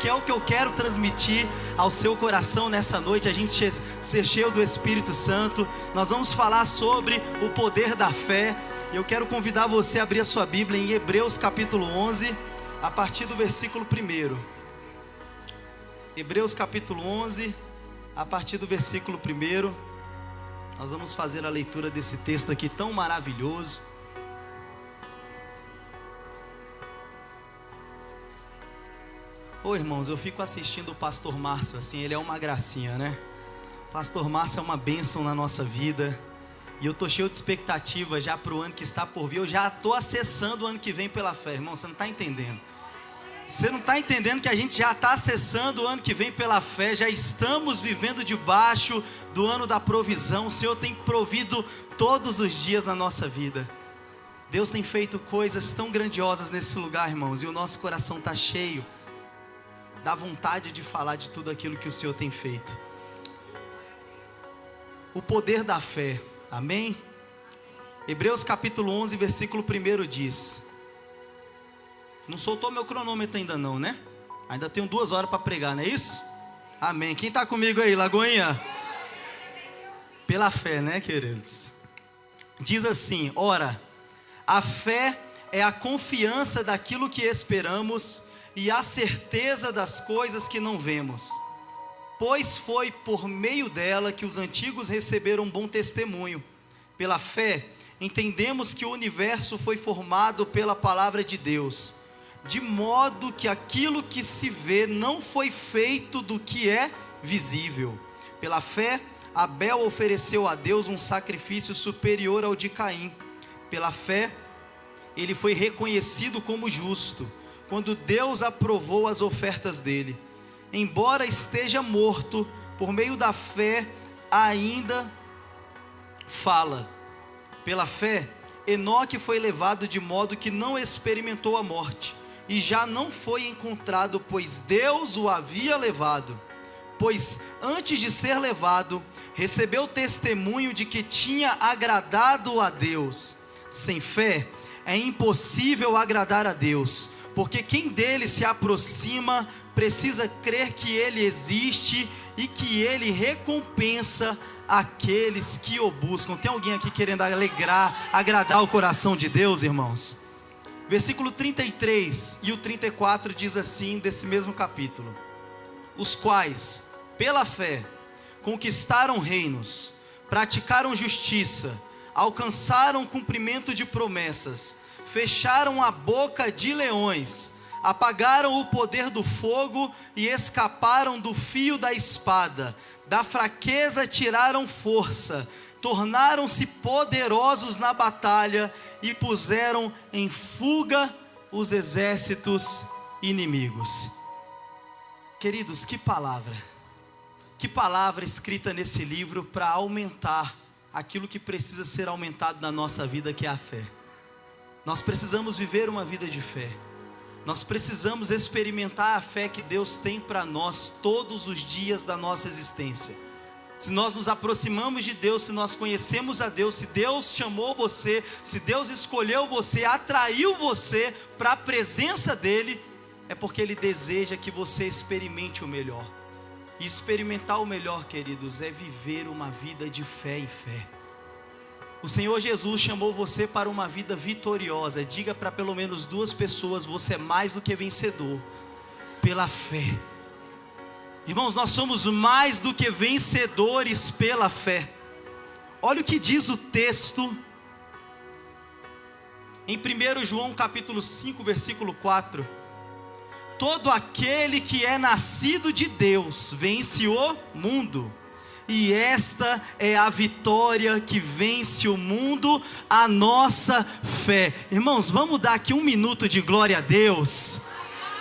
Que é o que eu quero transmitir ao seu coração nessa noite, a gente ser cheio do Espírito Santo. Nós vamos falar sobre o poder da fé. Eu quero convidar você a abrir a sua Bíblia em Hebreus capítulo 11, a partir do versículo 1. Hebreus capítulo 11, a partir do versículo 1. Nós vamos fazer a leitura desse texto aqui tão maravilhoso. Ô irmãos, eu fico assistindo o pastor Márcio assim, ele é uma gracinha, né? O pastor Márcio é uma bênção na nossa vida. E eu tô cheio de expectativa já para o ano que está por vir. Eu já estou acessando o ano que vem pela fé, irmão, você não está entendendo. Você não está entendendo que a gente já está acessando o ano que vem pela fé. Já estamos vivendo debaixo do ano da provisão. O Senhor tem provido todos os dias na nossa vida. Deus tem feito coisas tão grandiosas nesse lugar, irmãos. E o nosso coração está cheio. Dá vontade de falar de tudo aquilo que o Senhor tem feito. O poder da fé, amém? Hebreus capítulo 11, versículo 1 diz: não soltou meu cronômetro ainda não, né? Ainda tenho 2 horas para pregar, não é isso? Amém. Quem está comigo aí, Lagoinha? Pela fé, né, queridos? Diz assim: ora, a fé é a confiança daquilo que esperamos e a certeza das coisas que não vemos, pois foi por meio dela que os antigos receberam bom testemunho. Pela fé, entendemos que o universo foi formado pela palavra de Deus, de modo que aquilo que se vê não foi feito do que é visível. Pela fé, Abel ofereceu a Deus um sacrifício superior ao de Caim. Pela fé, ele foi reconhecido como justo quando Deus aprovou as ofertas dele. Embora esteja morto, por meio da fé ainda fala. Pela fé, Enoque foi levado de modo que não experimentou a morte, e já não foi encontrado, pois Deus o havia levado. Pois antes de ser levado, recebeu testemunho de que tinha agradado a Deus. Sem fé, é impossível agradar a Deus, porque quem dele se aproxima precisa crer que ele existe e que ele recompensa aqueles que o buscam. Tem alguém aqui querendo agradar o coração de Deus, irmãos? Versículo 33 e o 34 diz assim, desse mesmo capítulo: os quais, pela fé, conquistaram reinos, praticaram justiça, alcançaram cumprimento de promessas, fecharam a boca de leões, apagaram o poder do fogo e escaparam do fio da espada. Da fraqueza tiraram força, tornaram-se poderosos na batalha e puseram em fuga os exércitos inimigos. Queridos, que palavra escrita nesse livro para aumentar aquilo que precisa ser aumentado na nossa vida, que é a fé. Nós precisamos viver uma vida de fé. Nós precisamos experimentar a fé que Deus tem para nós todos os dias da nossa existência. Se nós nos aproximamos de Deus, se nós conhecemos a Deus, se Deus chamou você, se Deus escolheu você, atraiu você para a presença dEle, é porque Ele deseja que você experimente o melhor. E experimentar o melhor, queridos, é viver uma vida de fé em fé. O Senhor Jesus chamou você para uma vida vitoriosa. Diga para pelo menos 2 pessoas: você é mais do que vencedor pela fé. Irmãos, nós somos mais do que vencedores pela fé. Olha o que diz o texto em 1 João capítulo 5, versículo 4. Todo aquele que é nascido de Deus vence o mundo. E esta é a vitória que vence o mundo, a nossa fé. Irmãos, vamos dar aqui 1 minuto de glória a Deus.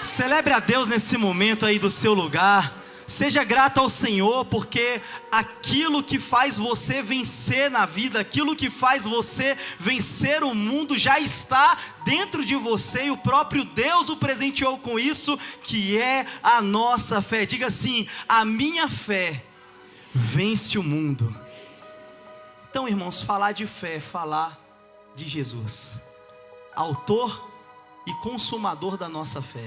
Celebre a Deus nesse momento aí do seu lugar. Seja grato ao Senhor, porque aquilo que faz você vencer na vida, aquilo que faz você vencer o mundo, já está dentro de você, e o próprio Deus o presenteou com isso, que é a nossa fé. Diga assim: a minha fé vence o mundo. Então, irmãos, falar de fé é falar de Jesus, autor e consumador da nossa fé.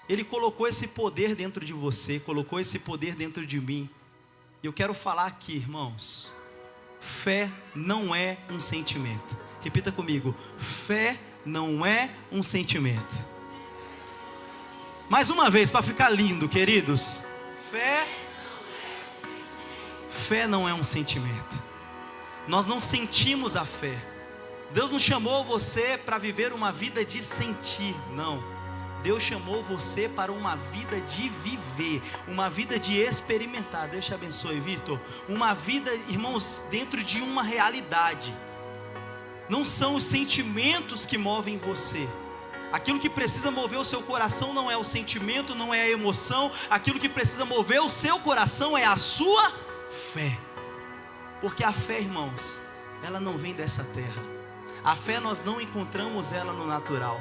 Ele colocou esse poder dentro de você, colocou esse poder dentro de mim. E eu quero falar aqui, irmãos, fé não é um sentimento. Repita comigo, fé não é um sentimento. Mais uma vez, para ficar lindo, queridos. Fé não é um sentimento. Nós não sentimos a fé. Deus não chamou você para viver uma vida de sentir, não. Deus chamou você para uma vida de viver, uma vida de experimentar. Deus te abençoe, Vitor. Uma vida, irmãos, dentro de uma realidade. Não são os sentimentos que movem você. Aquilo que precisa mover o seu coração não é o sentimento, não é a emoção. Aquilo que precisa mover o seu coração é a sua fé. Porque a fé, irmãos, ela não vem dessa terra. A fé nós não encontramos ela no natural.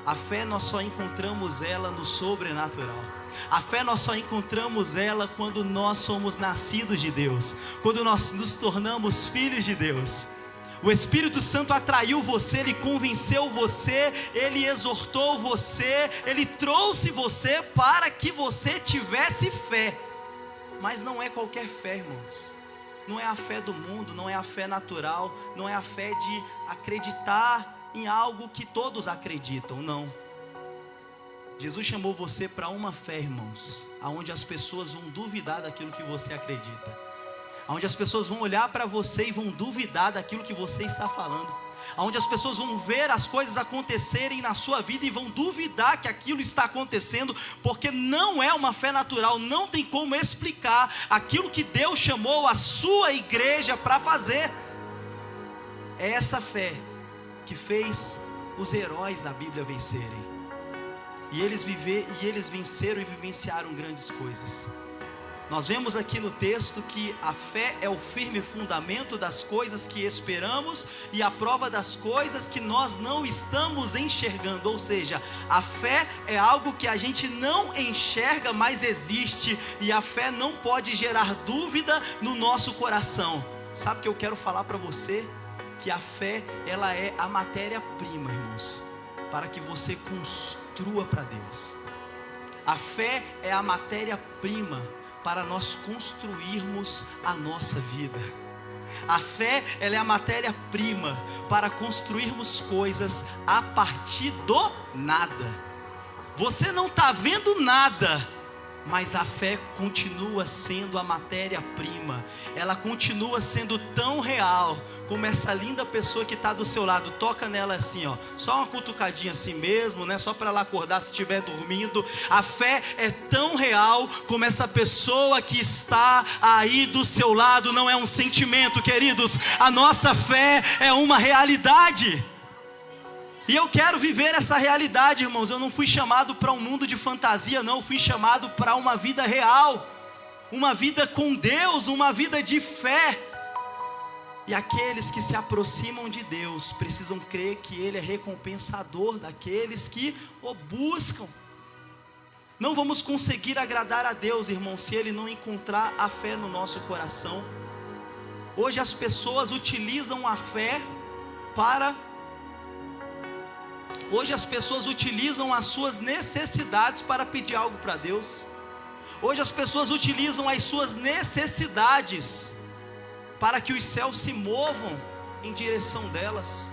A fé nós só encontramos ela no sobrenatural. A fé nós só encontramos ela quando nós somos nascidos de Deus, quando nós nos tornamos filhos de Deus. O Espírito Santo atraiu você, Ele convenceu você, Ele exortou você, Ele trouxe você para que você tivesse fé. Mas não é qualquer fé, irmãos. Não é a fé do mundo, não é a fé natural, não é a fé de acreditar em algo que todos acreditam, não. Jesus chamou você para uma fé, irmãos, aonde as pessoas vão duvidar daquilo que você acredita, aonde as pessoas vão olhar para você e vão duvidar daquilo que você está falando, aonde as pessoas vão ver as coisas acontecerem na sua vida e vão duvidar que aquilo está acontecendo, porque não é uma fé natural, não tem como explicar aquilo que Deus chamou a sua igreja para fazer. É essa fé que fez os heróis da Bíblia vencerem, e eles venceram e vivenciaram grandes coisas. Nós vemos aqui no texto que a fé é o firme fundamento das coisas que esperamos e a prova das coisas que nós não estamos enxergando. Ou seja, a fé é algo que a gente não enxerga, mas existe, e a fé não pode gerar dúvida no nosso coração. Sabe o que eu quero falar para você? Que a fé, ela é a matéria-prima, irmãos, para que você construa para Deus. A fé é a matéria-prima para nós construirmos a nossa vida. A fé, ela é a matéria-prima para construirmos coisas a partir do nada. Você não está vendo nada, mas a fé continua sendo a matéria-prima. Ela continua sendo tão real como essa linda pessoa que está do seu lado. Toca nela assim, ó, só uma cutucadinha assim mesmo, né? Só para ela acordar se estiver dormindo. A fé é tão real como essa pessoa que está aí do seu lado. Não é um sentimento, queridos. A nossa fé é uma realidade. E eu quero viver essa realidade, irmãos. Eu não fui chamado para um mundo de fantasia, não. Eu fui chamado para uma vida real, uma vida com Deus, uma vida de fé. E aqueles que se aproximam de Deus precisam crer que Ele é recompensador daqueles que o buscam. Não vamos conseguir agradar a Deus, irmão, se Ele não encontrar a fé no nosso coração. Hoje as pessoas utilizam a fé para... Hoje as pessoas utilizam as suas necessidades para pedir algo para Deus. Hoje as pessoas utilizam as suas necessidades para que os céus se movam em direção delas.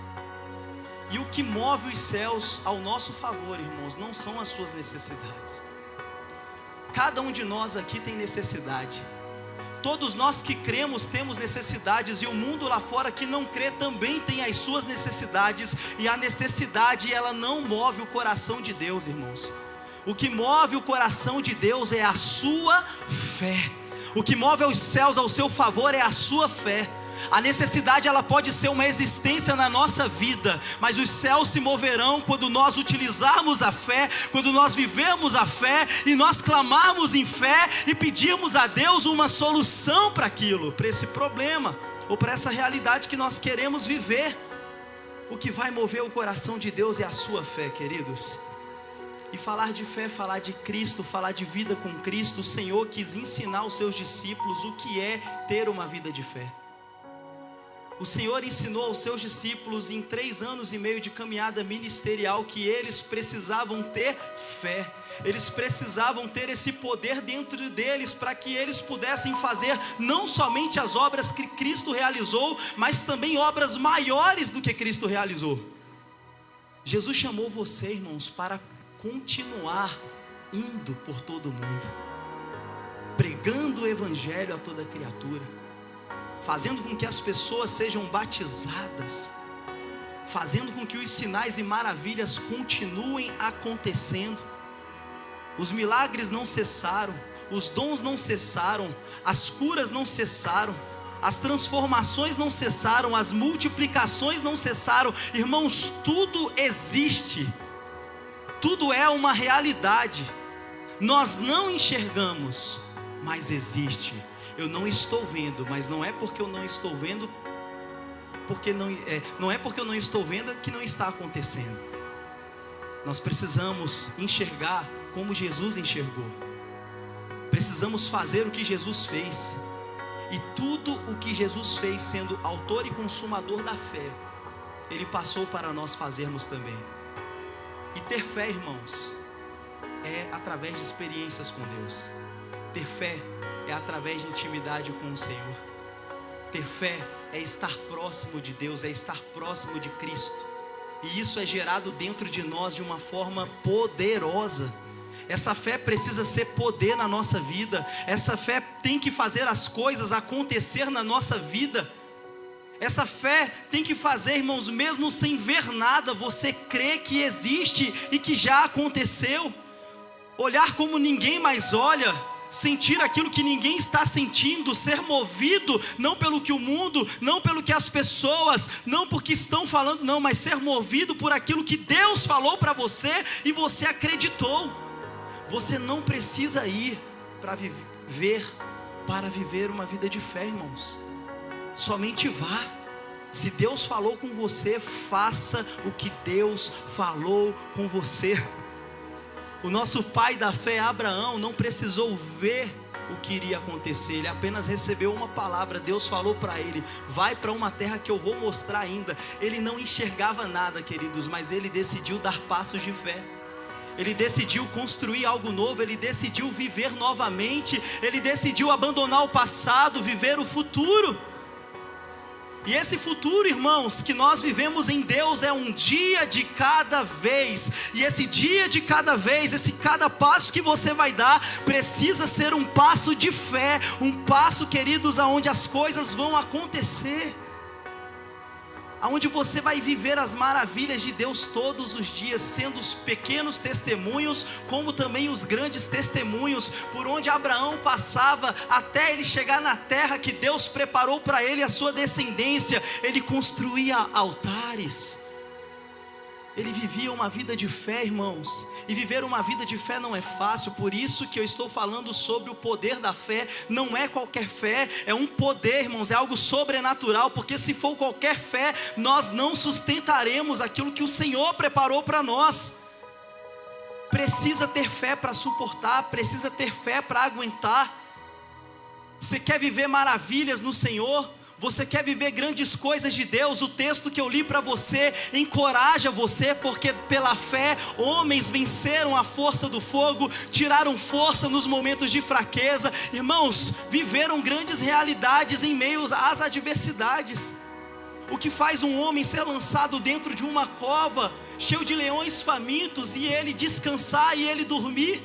E o que move os céus ao nosso favor, irmãos, não são as suas necessidades. Cada um de nós aqui tem necessidade. Todos nós que cremos temos necessidades, e o mundo lá fora que não crê também tem as suas necessidades, e a necessidade, ela não move o coração de Deus, irmãos. O que move o coração de Deus é a sua fé. O que move os céus ao seu favor é a sua fé. A necessidade, ela pode ser uma existência na nossa vida, mas os céus se moverão quando nós utilizarmos a fé, quando nós vivemos a fé e nós clamarmos em fé e pedirmos a Deus uma solução para aquilo, para esse problema ou para essa realidade que nós queremos viver. O que vai mover o coração de Deus é a sua fé, queridos. E falar de fé, falar de Cristo, falar de vida com Cristo, o Senhor quis ensinar aos seus discípulos o que é ter uma vida de fé. O Senhor ensinou aos seus discípulos em 3 anos e meio de caminhada ministerial que eles precisavam ter fé. Eles precisavam ter esse poder dentro deles para que eles pudessem fazer não somente as obras que Cristo realizou, mas também obras maiores do que Cristo realizou. Jesus chamou você, irmãos, para continuar indo por todo mundo, pregando o evangelho a toda criatura, fazendo com que as pessoas sejam batizadas, fazendo com que os sinais e maravilhas continuem acontecendo. Os milagres não cessaram, os dons não cessaram, as curas não cessaram, as transformações não cessaram, as multiplicações não cessaram. Irmãos, tudo existe, tudo é uma realidade. Nós não enxergamos, mas existe. Eu não estou vendo, mas não é porque eu não estou vendo, não é porque eu não estou vendo que não está acontecendo. Nós precisamos enxergar como Jesus enxergou. Precisamos fazer o que Jesus fez. E tudo o que Jesus fez, sendo autor e consumador da fé, Ele passou para nós fazermos também. E ter fé, irmãos, é através de experiências com Deus. Ter fé é através de intimidade com o Senhor. Ter fé é estar próximo de Deus, é estar próximo de Cristo. E isso é gerado dentro de nós de uma forma poderosa. Essa fé precisa ser poder na nossa vida. Essa fé tem que fazer as coisas acontecer na nossa vida. Essa fé tem que fazer, irmãos, mesmo sem ver nada, você crê que existe e que já aconteceu. Olhar como ninguém mais olha, sentir aquilo que ninguém está sentindo, ser movido não pelo que o mundo, não pelo que as pessoas, não porque estão falando, não, mas ser movido por aquilo que Deus falou para você e você acreditou. Você não precisa ir para viver uma vida de fé, irmãos. Somente vá. Se Deus falou com você, faça o que Deus falou com você. O nosso pai da fé, Abraão, não precisou ver o que iria acontecer. Ele apenas recebeu uma palavra. Deus falou para ele: vai para uma terra que eu vou mostrar ainda. Ele não enxergava nada, queridos, mas ele decidiu dar passos de fé. Ele decidiu construir algo novo, ele decidiu viver novamente, ele decidiu abandonar o passado, viver o futuro. E esse futuro, irmãos, que nós vivemos em Deus é um dia de cada vez. E esse dia de cada vez, esse cada passo que você vai dar, precisa ser um passo de fé. Um passo, queridos, aonde as coisas vão acontecer, aonde você vai viver as maravilhas de Deus todos os dias, sendo os pequenos testemunhos, como também os grandes testemunhos, por onde Abraão passava, até ele chegar na terra que Deus preparou para ele e a sua descendência. Ele construía altares, ele vivia uma vida de fé, irmãos. E viver uma vida de fé não é fácil. Por isso que eu estou falando sobre o poder da fé. Não é qualquer fé, é um poder, irmãos, é algo sobrenatural. Porque se for qualquer fé, nós não sustentaremos aquilo que o Senhor preparou para nós. Precisa ter fé para suportar, precisa ter fé para aguentar. Você quer viver maravilhas no Senhor? Você quer viver grandes coisas de Deus? O texto que eu li para você encoraja você, porque pela fé homens venceram a força do fogo, tiraram força nos momentos de fraqueza. Irmãos, viveram grandes realidades em meio às adversidades. O que faz um homem ser lançado dentro de uma cova cheio de leões famintos e ele descansar e ele dormir?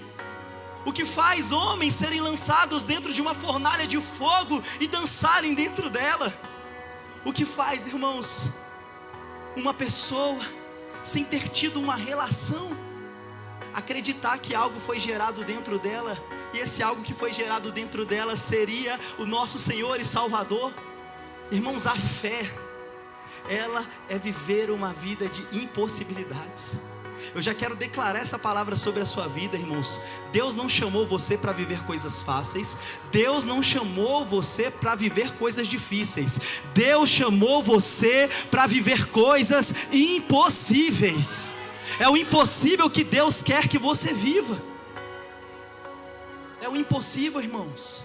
O que faz homens serem lançados dentro de uma fornalha de fogo e dançarem dentro dela? O que faz, irmãos, uma pessoa, sem ter tido uma relação, acreditar que algo foi gerado dentro dela, e esse algo que foi gerado dentro dela seria o nosso Senhor e Salvador? Irmãos, a fé, ela é viver uma vida de impossibilidades. Eu já quero declarar essa palavra sobre a sua vida, irmãos. Deus não chamou você para viver coisas fáceis. Deus não chamou você para viver coisas difíceis. Deus chamou você para viver coisas impossíveis. É o impossível que Deus quer que você viva. É o impossível, irmãos.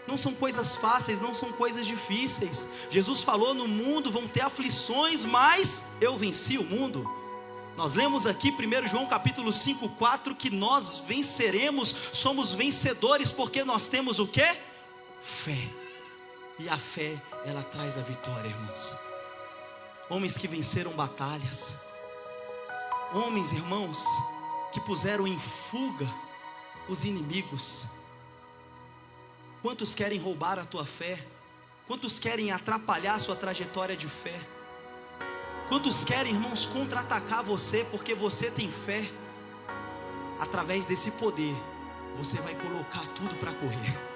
Não são coisas fáceis, não são coisas difíceis. Jesus falou: no mundo vão ter aflições, mas eu venci o mundo. Nós lemos aqui 1 João capítulo 5:4 que nós venceremos, somos vencedores porque nós temos o quê? Fé. E a fé, ela traz a vitória, irmãos. Homens que venceram batalhas, homens, irmãos, que puseram em fuga os inimigos. Quantos querem roubar a tua fé? Quantos querem atrapalhar a sua trajetória de fé? Quantos querem, irmãos, contra-atacar você porque você tem fé? Através desse poder, você vai colocar tudo para correr.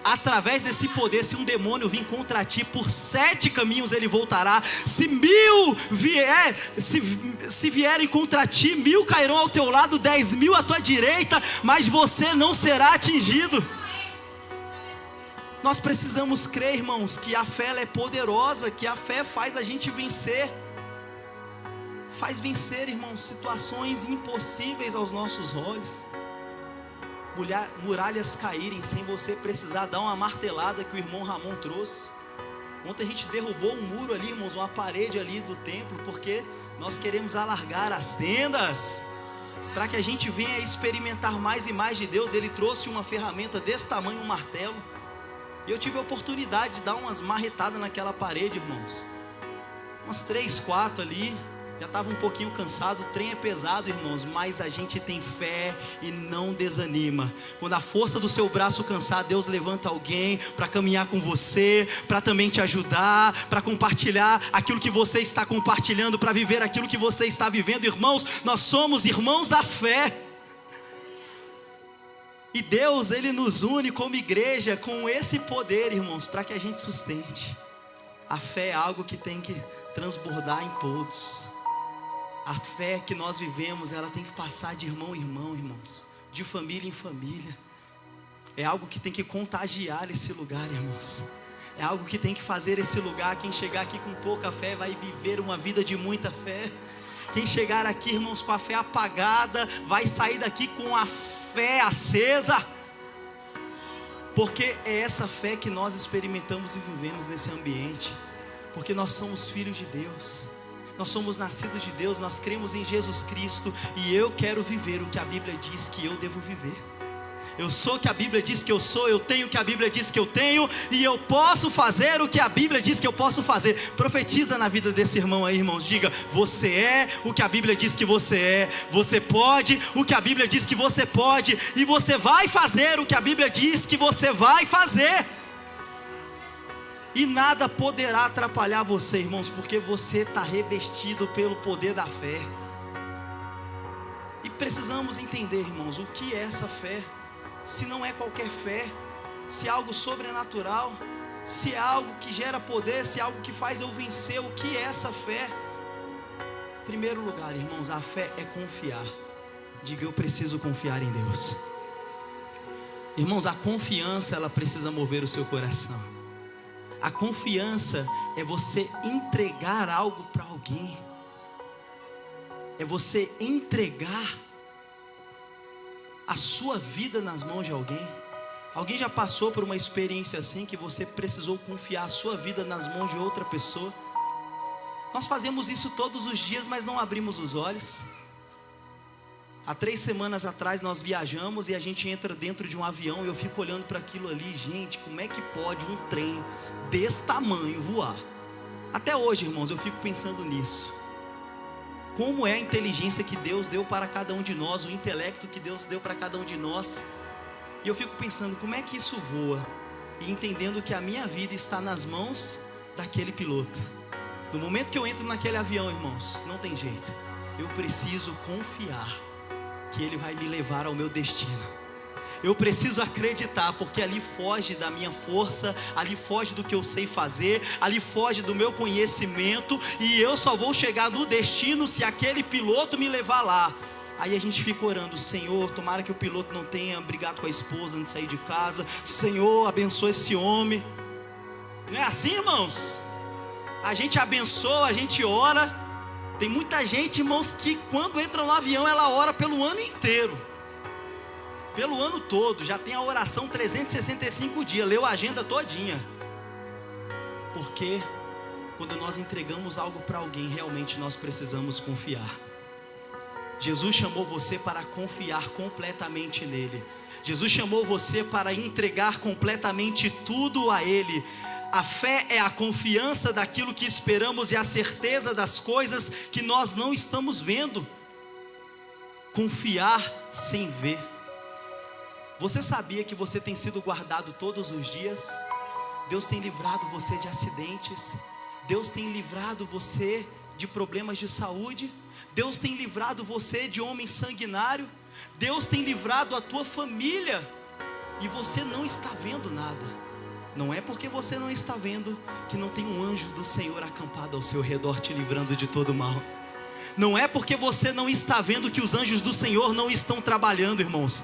Através desse poder, se um demônio vir contra ti, por 7 caminhos ele voltará. Se 1000 vierem contra ti, 1000 cairão ao teu lado, 10.000 à tua direita, mas você não será atingido. Nós precisamos crer, irmãos, que a fé ela é poderosa, que a fé faz a gente vencer. Faz vencer, irmãos, situações impossíveis aos nossos olhos. Muralhas caírem sem você precisar dar uma martelada que o irmão Ramon trouxe. Ontem a gente derrubou um muro ali, irmãos, uma parede ali do templo, porque nós queremos alargar as tendas, para que a gente venha experimentar mais e mais de Deus. Ele trouxe uma ferramenta desse tamanho, um martelo, e eu tive a oportunidade de dar umas marretadas naquela parede, irmãos. Umas 3, 4 ali. Já estava um pouquinho cansado, o trem é pesado, irmãos, mas a gente tem fé e não desanima. Quando a força do seu braço cansar, Deus levanta alguém para caminhar com você, para também te ajudar, para compartilhar aquilo que você está compartilhando, para viver aquilo que você está vivendo. Irmãos, nós somos irmãos da fé. E Deus, Ele nos une como igreja com esse poder, irmãos, para que a gente sustente. A fé é algo que tem que transbordar em todos. A fé que nós vivemos, ela tem que passar de irmão em irmão, irmãos, de família em família. É algo que tem que contagiar esse lugar, irmãos. É algo que tem que fazer esse lugar. Quem chegar aqui com pouca fé vai viver uma vida de muita fé. Quem chegar aqui, irmãos, com a fé apagada, vai sair daqui com a fé acesa. Porque é essa fé que nós experimentamos e vivemos nesse ambiente. Porque nós somos filhos de Deus. Nós somos nascidos de Deus, nós cremos em Jesus Cristo. E eu quero viver o que a Bíblia diz que eu devo viver. Eu sou o que a Bíblia diz que eu sou, eu tenho o que a Bíblia diz que eu tenho, e eu posso fazer o que a Bíblia diz que eu posso fazer. Profetiza na vida desse irmão aí, irmãos. Diga: você é o que a Bíblia diz que você é. Você pode o que a Bíblia diz que você pode. E você vai fazer o que a Bíblia diz que você vai fazer. E nada poderá atrapalhar você, irmãos, porque você está revestido pelo poder da fé. E precisamos entender, irmãos, o que é essa fé. Se não é qualquer fé, se é algo sobrenatural, se é algo que gera poder, se é algo que faz eu vencer, o que é essa fé? Em primeiro lugar, irmãos, a fé é confiar. Diga: eu preciso confiar em Deus. Irmãos, a confiança, ela precisa mover o seu coração. A confiança é você entregar algo para alguém. É você entregar a sua vida nas mãos de alguém. Alguém já passou por uma experiência assim, que você precisou confiar a sua vida nas mãos de outra pessoa? Nós fazemos isso todos os dias, mas não abrimos os olhos. Há 3 semanas atrás nós viajamos e a gente entra dentro de um avião e eu fico olhando para aquilo ali. Gente, como é que pode um trem desse tamanho voar? Até hoje, irmãos, eu fico pensando nisso. Como é a inteligência que Deus deu para cada um de nós, o intelecto que Deus deu para cada um de nós. E eu fico pensando, como é que isso voa? E entendendo que a minha vida está nas mãos daquele piloto. No momento que eu entro naquele avião, irmãos, não tem jeito. Eu preciso confiar que Ele vai me levar ao meu destino. Eu preciso acreditar, porque ali foge da minha força, ali foge do que eu sei fazer, ali foge do meu conhecimento, e eu só vou chegar no destino se aquele piloto me levar lá. Aí a gente fica orando: Senhor, tomara que o piloto não tenha brigado com a esposa antes de sair de casa. Senhor, abençoa esse homem. Não é assim, irmãos? A gente abençoa, a gente ora. Tem muita gente, irmãos, que quando entra no avião, ela ora pelo ano inteiro. pelo ano todo, já tem a oração 365 dias, leu a agenda todinha. Porque quando nós entregamos algo para alguém, realmente nós precisamos confiar. Jesus chamou você para confiar completamente nele. Jesus chamou você para entregar completamente tudo a ele. A fé é a confiança daquilo que esperamos e a certeza das coisas que nós não estamos vendo. Confiar sem ver. Você sabia que você tem sido guardado todos os dias? Deus tem livrado você de acidentes. Deus tem livrado você de problemas de saúde. Deus tem livrado você de homem sanguinário. Deus tem livrado a tua família. E você não está vendo nada. Não é porque você não está vendo que não tem um anjo do Senhor acampado ao seu redor te livrando de todo mal. Não é porque você não está vendo que os anjos do Senhor não estão trabalhando, irmãos.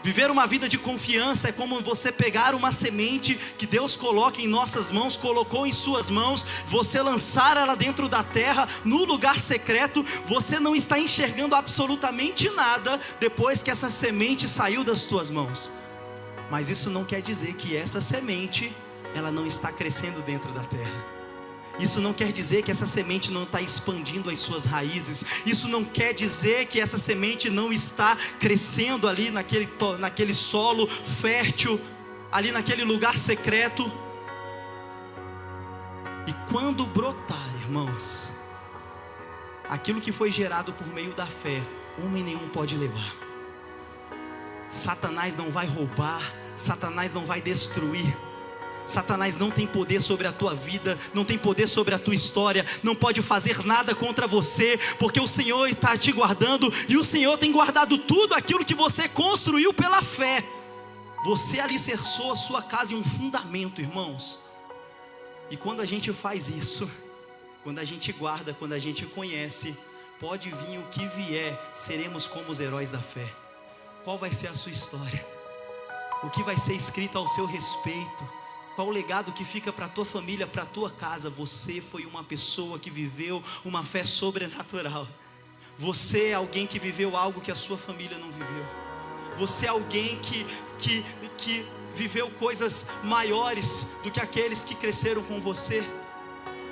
Viver uma vida de confiança é como você pegar uma semente que Deus coloca em nossas mãos, colocou em suas mãos, você lançar ela dentro da terra, no lugar secreto. Você não está enxergando absolutamente nada depois que essa semente saiu das tuas mãos. Mas isso não quer dizer que essa semente, ela não está crescendo dentro da terra. Isso não quer dizer que essa semente não está expandindo as suas raízes. Isso não quer dizer que essa semente não está crescendo ali naquele solo fértil, ali naquele lugar secreto. E quando brotar, irmãos, aquilo que foi gerado por meio da fé, homem nenhum pode levar. Satanás não vai roubar, Satanás não vai destruir. Satanás não tem poder sobre a tua vida, não tem poder sobre a tua história, não pode fazer nada contra você, porque o Senhor está te guardando, e o Senhor tem guardado tudo aquilo que você construiu pela fé. Você alicerçou a sua casa em um fundamento, irmãos. E quando a gente faz isso, quando a gente guarda, quando a gente conhece, pode vir o que vier, seremos como os heróis da fé. Qual vai ser a sua história? O que vai ser escrito ao seu respeito? Qual o legado que fica para a tua família, para a tua casa? Você foi uma pessoa que viveu uma fé sobrenatural. Você é alguém que viveu algo que a sua família não viveu. Você é alguém que viveu coisas maiores do que aqueles que cresceram com você.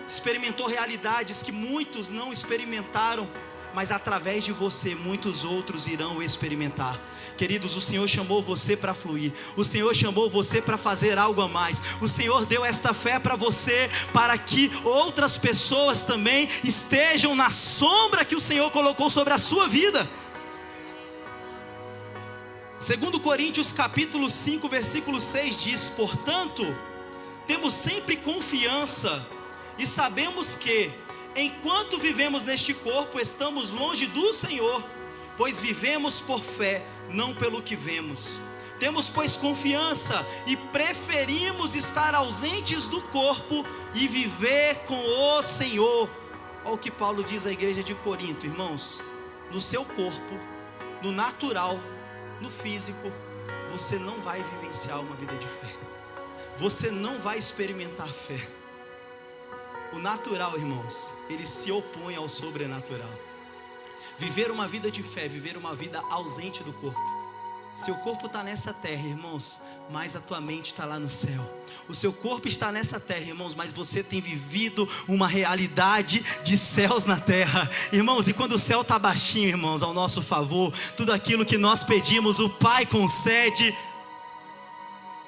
Experimentou realidades que muitos não experimentaram, mas através de você, muitos outros irão experimentar. Queridos, o Senhor chamou você para fluir. O Senhor chamou você para fazer algo a mais. O Senhor deu esta fé para você, para que outras pessoas também estejam na sombra que o Senhor colocou sobre a sua vida. 2 Coríntios capítulo 5, versículo 6 diz: portanto, temos sempre confiança e sabemos que, enquanto vivemos neste corpo, estamos longe do Senhor, pois vivemos por fé, não pelo que vemos. Temos, pois, confiança e preferimos estar ausentes do corpo e viver com o Senhor. Olha o que Paulo diz à igreja de Corinto, irmãos. No seu corpo, no natural, no físico, você não vai vivenciar uma vida de fé. Você não vai experimentar fé. O natural, irmãos, ele se opõe ao sobrenatural. Viver uma vida de fé, viver uma vida ausente do corpo. Seu corpo está nessa terra, irmãos, mas a tua mente está lá no céu. O seu corpo está nessa terra, irmãos, mas você tem vivido uma realidade de céus na terra. Irmãos, e quando o céu está baixinho, irmãos, ao nosso favor, tudo aquilo que nós pedimos, o Pai concede.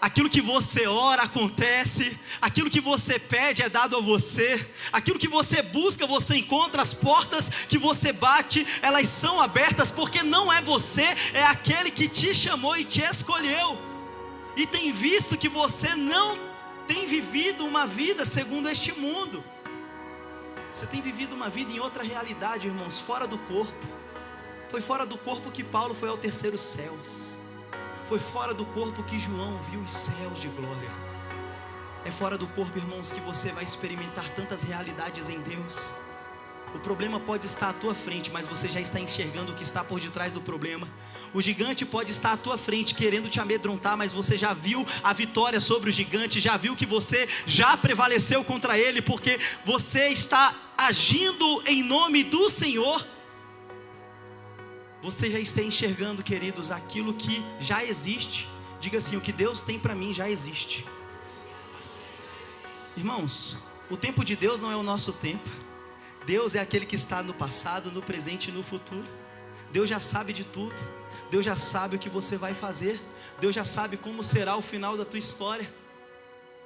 Aquilo que você ora acontece, aquilo que você pede é dado a você, aquilo que você busca você encontra, as portas que você bate, elas são abertas, porque não é você, é aquele que te chamou e te escolheu, e tem visto que você não tem vivido uma vida segundo este mundo, você tem vivido uma vida em outra realidade, irmãos, fora do corpo. Foi fora do corpo que Paulo foi ao terceiro céus. Foi fora do corpo que João viu os céus de glória. É fora do corpo, irmãos, que você vai experimentar tantas realidades em Deus. O problema pode estar à tua frente, mas você já está enxergando o que está por detrás do problema. O gigante pode estar à tua frente querendo te amedrontar, mas você já viu a vitória sobre o gigante, já viu que você já prevaleceu contra ele, porque você está agindo em nome do Senhor. você já está enxergando, queridos, aquilo que já existe. Diga assim: o que Deus tem para mim já existe. Irmãos, o tempo de Deus não é o nosso tempo. Deus é aquele que está no passado, no presente e no futuro. Deus já sabe de tudo. Deus já sabe o que você vai fazer. Deus já sabe como será o final da tua história.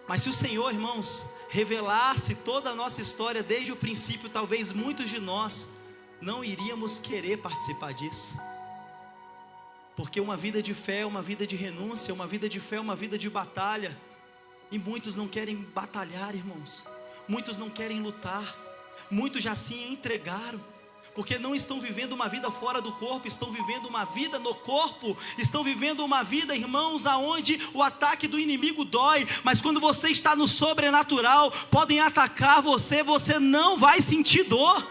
Mas se o Senhor, irmãos, revelasse toda a nossa história desde o princípio, talvez muitos de nós não iríamos querer participar disso. Porque uma vida de fé é uma vida de renúncia, uma vida de fé é uma vida de batalha. E muitos não querem batalhar, irmãos. Muitos não querem lutar. Muitos já se entregaram, porque não estão vivendo uma vida fora do corpo, estão vivendo uma vida no corpo. Estão vivendo uma vida, irmãos, aonde o ataque do inimigo dói. Mas quando você está no sobrenatural, podem atacar você, você não vai sentir dor.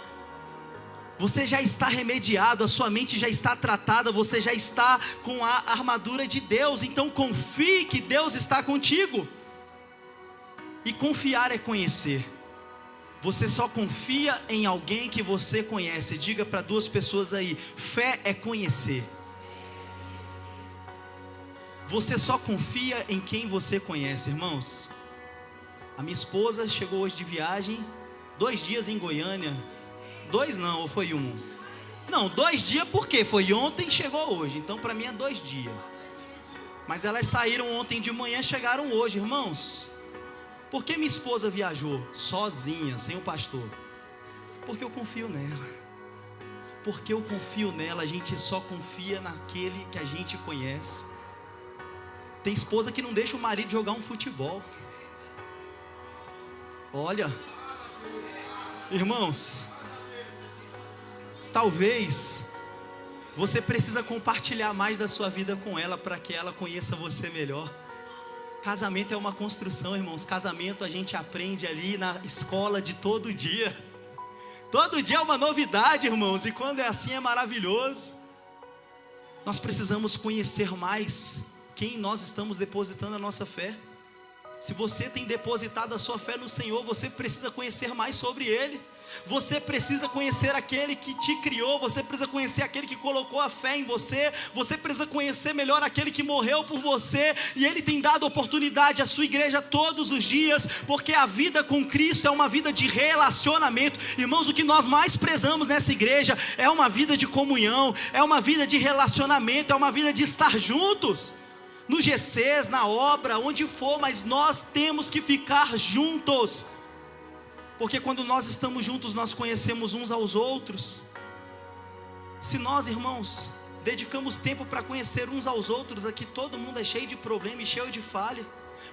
Você já está remediado, a sua mente já está tratada, você já está com a armadura de Deus. Então confie que Deus está contigo. E confiar é conhecer. Você só confia em alguém que você conhece. Diga para duas pessoas aí: fé é conhecer. Você só confia em quem você conhece, irmãos. A minha esposa chegou hoje de viagem, 2 dias em Goiânia. 2 não, ou foi 1? Não, 2 dias porque foi ontem e chegou hoje. Então para mim é 2 dias. Mas elas saíram ontem de manhã, chegaram hoje, irmãos. Por que minha esposa viajou sozinha, sem o pastor? Porque eu confio nela. Porque eu confio nela. A gente só confia naquele que a gente conhece. Tem esposa que não deixa o marido jogar um futebol. Olha, irmãos, talvez você precisa compartilhar mais da sua vida com ela, para que ela conheça você melhor. Casamento é uma construção, irmãos. Casamento a gente aprende ali na escola de todo dia. Todo dia é uma novidade, irmãos. E quando é assim é maravilhoso. Nós precisamos conhecer mais quem nós estamos depositando a nossa fé. Se você tem depositado a sua fé no Senhor, você precisa conhecer mais sobre Ele. Você precisa conhecer aquele que te criou. Você precisa conhecer aquele que colocou a fé em você. Você precisa conhecer melhor aquele que morreu por você. E Ele tem dado oportunidade à sua igreja todos os dias. Porque a vida com Cristo é uma vida de relacionamento. Irmãos, o que nós mais prezamos nessa igreja é uma vida de comunhão, é uma vida de relacionamento, é uma vida de estar juntos. No GCs, na obra, onde for, mas nós temos que ficar juntos. Porque quando nós estamos juntos, nós conhecemos uns aos outros. Se nós, irmãos, dedicamos tempo para conhecer uns aos outros, aqui todo mundo é cheio de problema e cheio de falha.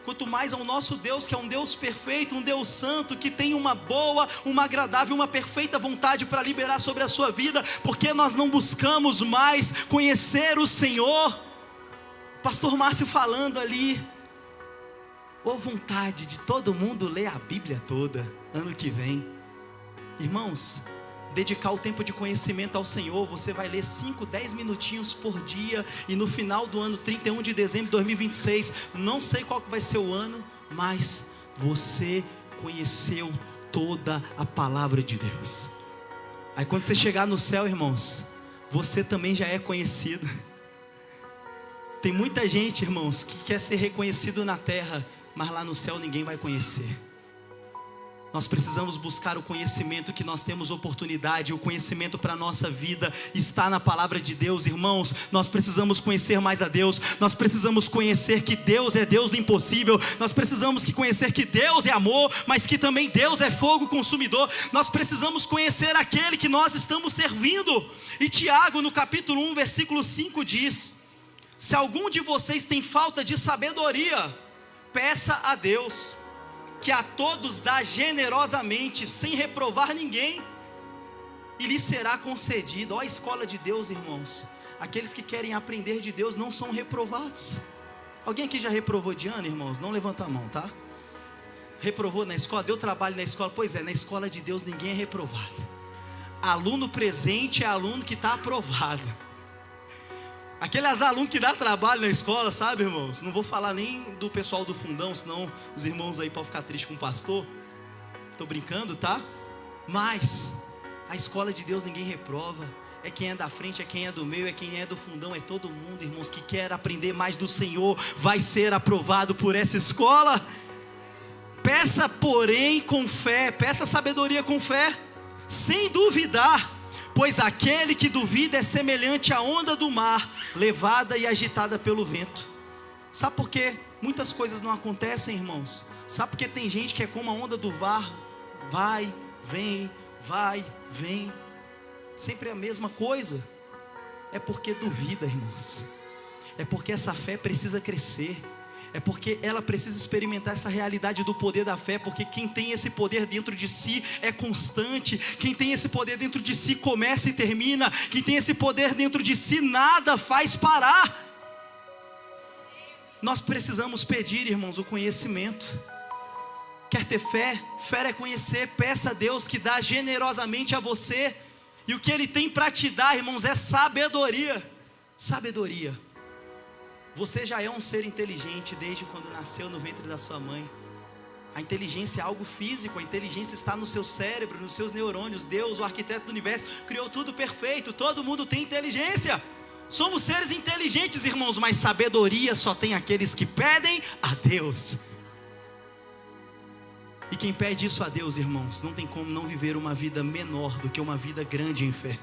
Quanto mais ao nosso Deus, que é um Deus perfeito, um Deus santo, que tem uma boa, uma agradável, uma perfeita vontade para liberar sobre a sua vida. Porque nós não buscamos mais conhecer o Senhor? Pastor Márcio falando ali, ou vontade de todo mundo ler a Bíblia toda, ano que vem. Irmãos, dedicar o tempo de conhecimento ao Senhor. Você vai ler 5, 10 minutinhos por dia. E no final do ano, 31 de dezembro de 2026, não sei qual que vai ser o ano, mas você conheceu toda a palavra de Deus. Aí quando você chegar no céu, irmãos, você também já é conhecido. Tem muita gente, irmãos, que quer ser reconhecido na terra, mas lá no céu ninguém vai conhecer. Nós precisamos buscar o conhecimento que nós temos oportunidade. O conhecimento para a nossa vida está na palavra de Deus, irmãos. Nós precisamos conhecer mais a Deus. Nós precisamos conhecer que Deus é Deus do impossível. Nós precisamos conhecer que Deus é amor, mas que também Deus é fogo consumidor. Nós precisamos conhecer aquele que nós estamos servindo. E Tiago, no capítulo 1, versículo 5 diz: se algum de vocês tem falta de sabedoria, peça a Deus, que a todos dá generosamente, sem reprovar ninguém, e lhe será concedido. Ó, a escola de Deus, irmãos. Aqueles que querem aprender de Deus não são reprovados. Alguém aqui já reprovou de ano, irmãos? Não levanta a mão, tá? Reprovou na escola? Deu trabalho na escola? Pois é, na escola de Deus ninguém é reprovado. Aluno presente é aluno que está aprovado. Aqueles alunos que dá trabalho na escola, sabe, irmãos? Não vou falar nem do pessoal do fundão, senão os irmãos aí podem ficar tristes com o pastor. Estou brincando, tá? Mas a escola de Deus ninguém reprova. é quem é da frente, é quem é do meio, é quem é do fundão, é todo mundo, irmãos, que quer aprender mais do Senhor, vai ser aprovado por essa escola. Peça, porém, com fé, peça sabedoria com fé, sem duvidar, pois aquele que duvida é semelhante à onda do mar, levada e agitada pelo vento. Sabe por quê? Muitas coisas não acontecem, irmãos. Sabe por que tem gente que é como a onda do mar, vai, vem, sempre a mesma coisa? É porque duvida, irmãos. É porque essa fé precisa crescer. É porque ela precisa experimentar essa realidade do poder da fé. Porque quem tem esse poder dentro de si é constante. Quem tem esse poder dentro de si começa e termina. Quem tem esse poder dentro de si nada faz parar. Nós precisamos pedir, irmãos, o conhecimento. Quer ter fé? Fé é conhecer. Peça a Deus que dá generosamente a você. E o que Ele tem para te dar, irmãos, é sabedoria. Sabedoria. Você já é um ser inteligente desde quando nasceu no ventre da sua mãe. A inteligência é algo físico. A inteligência está no seu cérebro, nos seus neurônios. Deus, o arquiteto do universo, criou tudo perfeito. Todo mundo tem inteligência. Somos seres inteligentes, irmãos, mas sabedoria só tem aqueles que pedem a Deus. E quem pede isso a Deus, irmãos, não tem como não viver uma vida menor do que uma vida grande em fé.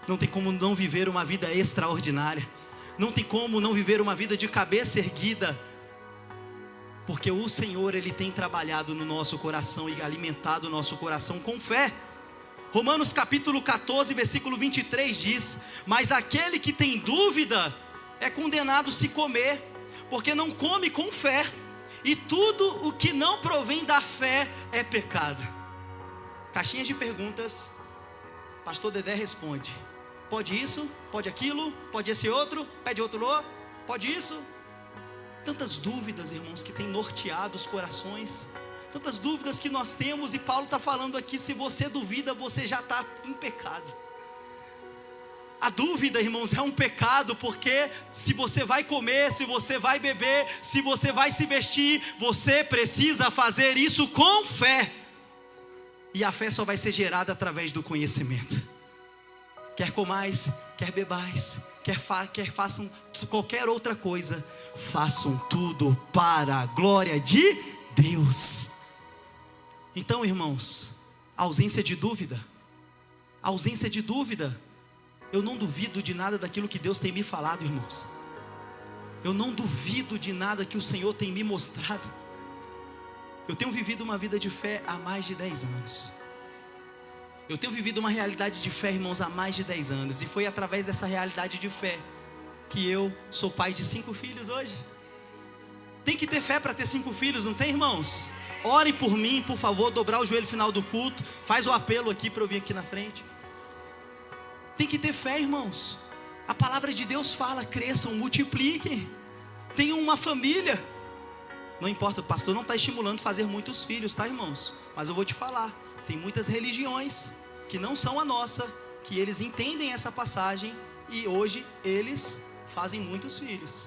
Não tem como não viver uma vida extraordinária. Não tem como não viver uma vida de cabeça erguida. Porque o Senhor, Ele tem trabalhado no nosso coração e alimentado o nosso coração com fé. Romanos capítulo 14, versículo 23 diz: mas aquele que tem dúvida é condenado se comer, porque não come com fé. E tudo o que não provém da fé é pecado. Caixinha de perguntas. Pastor Dedé responde: pode isso? Pode aquilo? Pode esse outro? Pede outro? Pode isso? Tantas dúvidas, irmãos, que tem norteado os corações. Tantas dúvidas que nós temos. E Paulo está falando aqui: se você duvida, você já está em pecado. A dúvida, irmãos, é um pecado, porque se você vai comer, se você vai beber, se você vai se vestir, você precisa fazer isso com fé. E a fé só vai ser gerada através do conhecimento. Quer comais, quer bebais, quer façam qualquer outra coisa, façam tudo para a glória de Deus. Então, irmãos, ausência de dúvida. Eu não duvido de nada daquilo que Deus tem me falado, irmãos. Eu não duvido de nada que o Senhor tem me mostrado. Eu tenho vivido uma vida de fé há mais de 10 anos. Eu tenho vivido uma realidade de fé, irmãos, há mais de 10 anos. E foi através dessa realidade de fé que eu sou pai de 5 filhos hoje. Tem que ter fé para ter 5 filhos, não tem, irmãos? Orem por mim, por favor, dobrar o joelho no final do culto. Faz o apelo aqui para eu vir aqui na frente. Tem que ter fé, irmãos. A palavra de Deus fala: cresçam, multipliquem, tenham uma família. Não importa, o pastor não está estimulando fazer muitos filhos, tá, irmãos? Mas eu vou te falar, tem muitas religiões que não são a nossa, que eles entendem essa passagem e hoje eles fazem muitos filhos.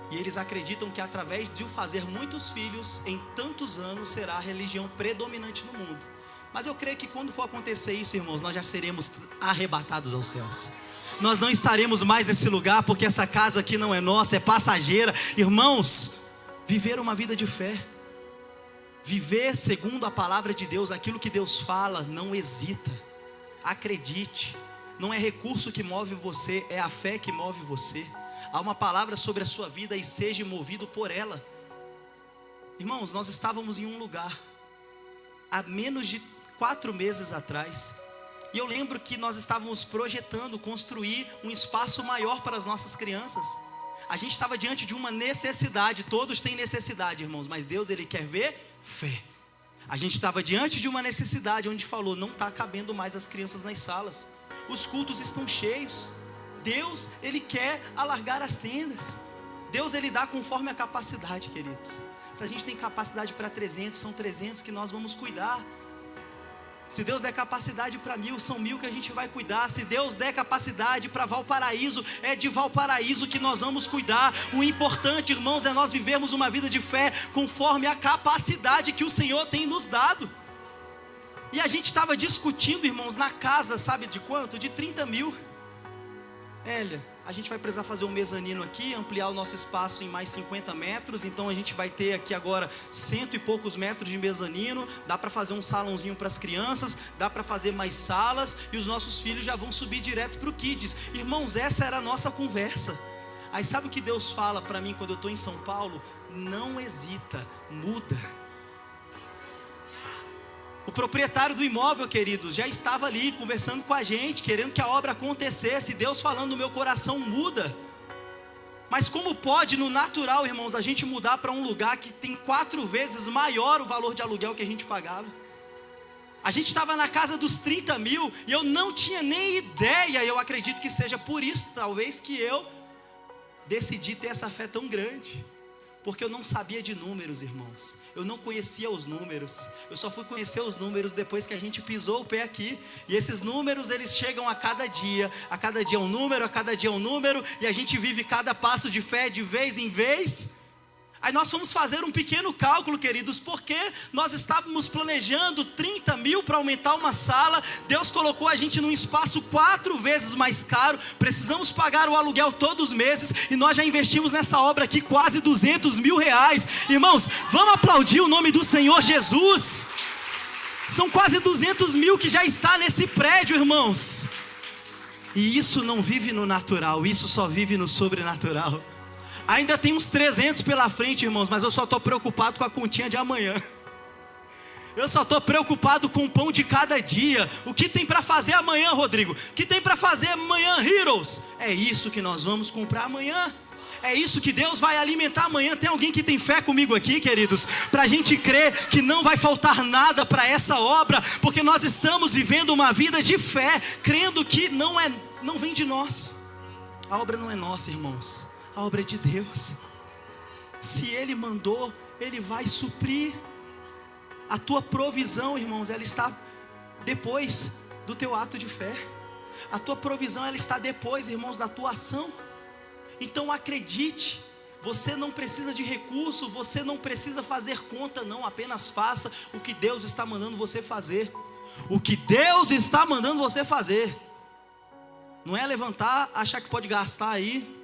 E eles acreditam que através de fazer muitos filhos em tantos anos será a religião predominante no mundo. Mas eu creio que quando for acontecer isso, irmãos, nós já seremos arrebatados aos céus. Nós não estaremos mais nesse lugar, porque essa casa aqui não é nossa, é passageira. Irmãos, viver uma vida de fé, viver segundo a palavra de Deus, aquilo que Deus fala, não hesita, acredite. Não é recurso que move você, é a fé que move você. Há uma palavra sobre a sua vida e seja movido por ela. Irmãos, nós estávamos em um lugar há menos de 4 meses atrás, e eu lembro que nós estávamos projetando construir um espaço maior para as nossas crianças. A gente estava diante de uma necessidade. Todos têm necessidade, irmãos, mas Deus, Ele quer ver fé. A gente estava diante de uma necessidade, onde falou: não está cabendo mais as crianças nas salas, os cultos estão cheios. Deus, Ele quer alargar as tendas. Deus, Ele dá conforme a capacidade, queridos. Se a gente tem capacidade para 300, são 300 que nós vamos cuidar. Se Deus der capacidade para 1000, são 1000 que a gente vai cuidar. Se Deus der capacidade para Valparaíso, é de Valparaíso que nós vamos cuidar. O importante, irmãos, é nós vivermos uma vida de fé conforme a capacidade que o Senhor tem nos dado. E a gente estava discutindo, irmãos, na casa, sabe de quanto? De 30 mil. Hélia, a gente vai precisar fazer um mezanino aqui, ampliar o nosso espaço em mais 50 metros, então a gente vai ter aqui agora 100 e poucos metros de mezanino, dá para fazer um salãozinho para as crianças, dá para fazer mais salas, e os nossos filhos já vão subir direto para o Kids. Irmãos, essa era a nossa conversa. Aí sabe o que Deus fala para mim quando eu estou em São Paulo? Não hesita, muda. O proprietário do imóvel, queridos, já estava ali conversando com a gente, querendo que a obra acontecesse. Deus falando no meu coração, muda. Mas como pode no natural, irmãos, a gente mudar para um lugar que tem 4 vezes maior o valor de aluguel que a gente pagava? A gente estava na casa dos 30 mil e eu não tinha nem ideia. Eu acredito que seja por isso, talvez, que eu decidi ter essa fé tão grande. Porque eu não sabia de números, irmãos. Eu não conhecia os números. Eu só fui conhecer os números depois que a gente pisou o pé aqui. E esses números, eles chegam a cada dia. A cada dia é um número, a cada dia é um número. E a gente vive cada passo de fé de vez em vez. Aí nós fomos fazer um pequeno cálculo, queridos, porque nós estávamos planejando 30 mil para aumentar uma sala. Deus colocou a gente num espaço 4 vezes mais caro. Precisamos pagar o aluguel todos os meses. E nós já investimos nessa obra aqui quase 200 mil reais. Irmãos, vamos aplaudir o nome do Senhor Jesus. São quase 200 mil que já está nesse prédio, irmãos. E isso não vive no natural, isso só vive no sobrenatural. Ainda tem uns 300 pela frente, irmãos, mas eu só estou preocupado com a continha de amanhã. Eu só estou preocupado com o pão de cada dia. O que tem para fazer amanhã, Rodrigo? O que tem para fazer amanhã, Heroes? É isso que nós vamos comprar amanhã. É isso que Deus vai alimentar amanhã. Tem alguém que tem fé comigo aqui, queridos? Para a gente crer que não vai faltar nada para essa obra, porque nós estamos vivendo uma vida de fé, crendo que não vem de nós. A obra não é nossa, irmãos. A obra é de Deus. Se Ele mandou, Ele vai suprir. A tua provisão, irmãos, ela está depois do teu ato de fé. A tua provisão, ela está depois, irmãos, da tua ação. Então acredite, você não precisa de recurso, você não precisa fazer conta não, apenas faça o que Deus está mandando você fazer. O que Deus está mandando você fazer. Não é levantar, achar que pode gastar aí,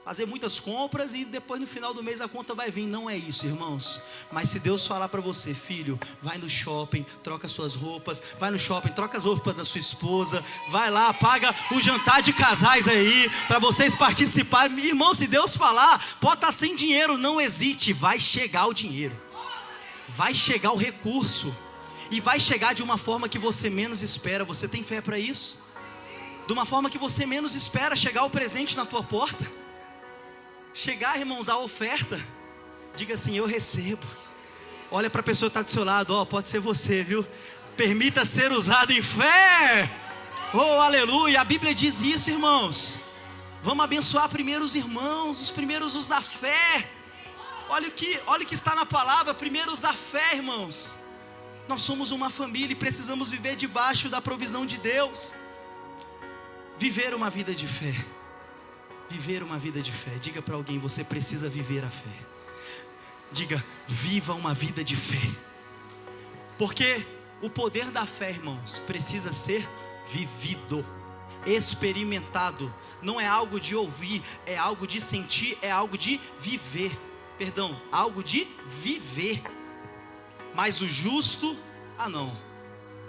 fazer muitas compras e depois no final do mês a conta vai vir. Não é isso, irmãos. Mas se Deus falar para você, filho, vai no shopping, troca suas roupas, vai no shopping, troca as roupas da sua esposa, vai lá, paga o jantar de casais aí, para vocês participarem. Irmão, se Deus falar, pode estar sem dinheiro, não hesite, vai chegar o dinheiro, vai chegar o recurso, e vai chegar de uma forma que você menos espera. Você tem fé para isso? De uma forma que você menos espera, chegar o presente na tua porta. Chegar, irmãos, a oferta. Diga assim, eu recebo. Olha para a pessoa que está do seu lado, ó, pode ser você, viu? Permita ser usado em fé. Oh, aleluia, a Bíblia diz isso, irmãos. Vamos abençoar primeiro os irmãos, os primeiros os da fé. Olha o que está na palavra, primeiros da fé, irmãos. Nós somos uma família e precisamos viver debaixo da provisão de Deus. Viver uma vida de fé. Viver uma vida de fé. Diga para alguém, você precisa viver a fé. Diga, viva uma vida de fé. Porque o poder da fé, irmãos, precisa ser vivido, experimentado. Não é algo de ouvir, é algo de sentir, é algo de viver. Perdão, algo de viver. Mas o justo,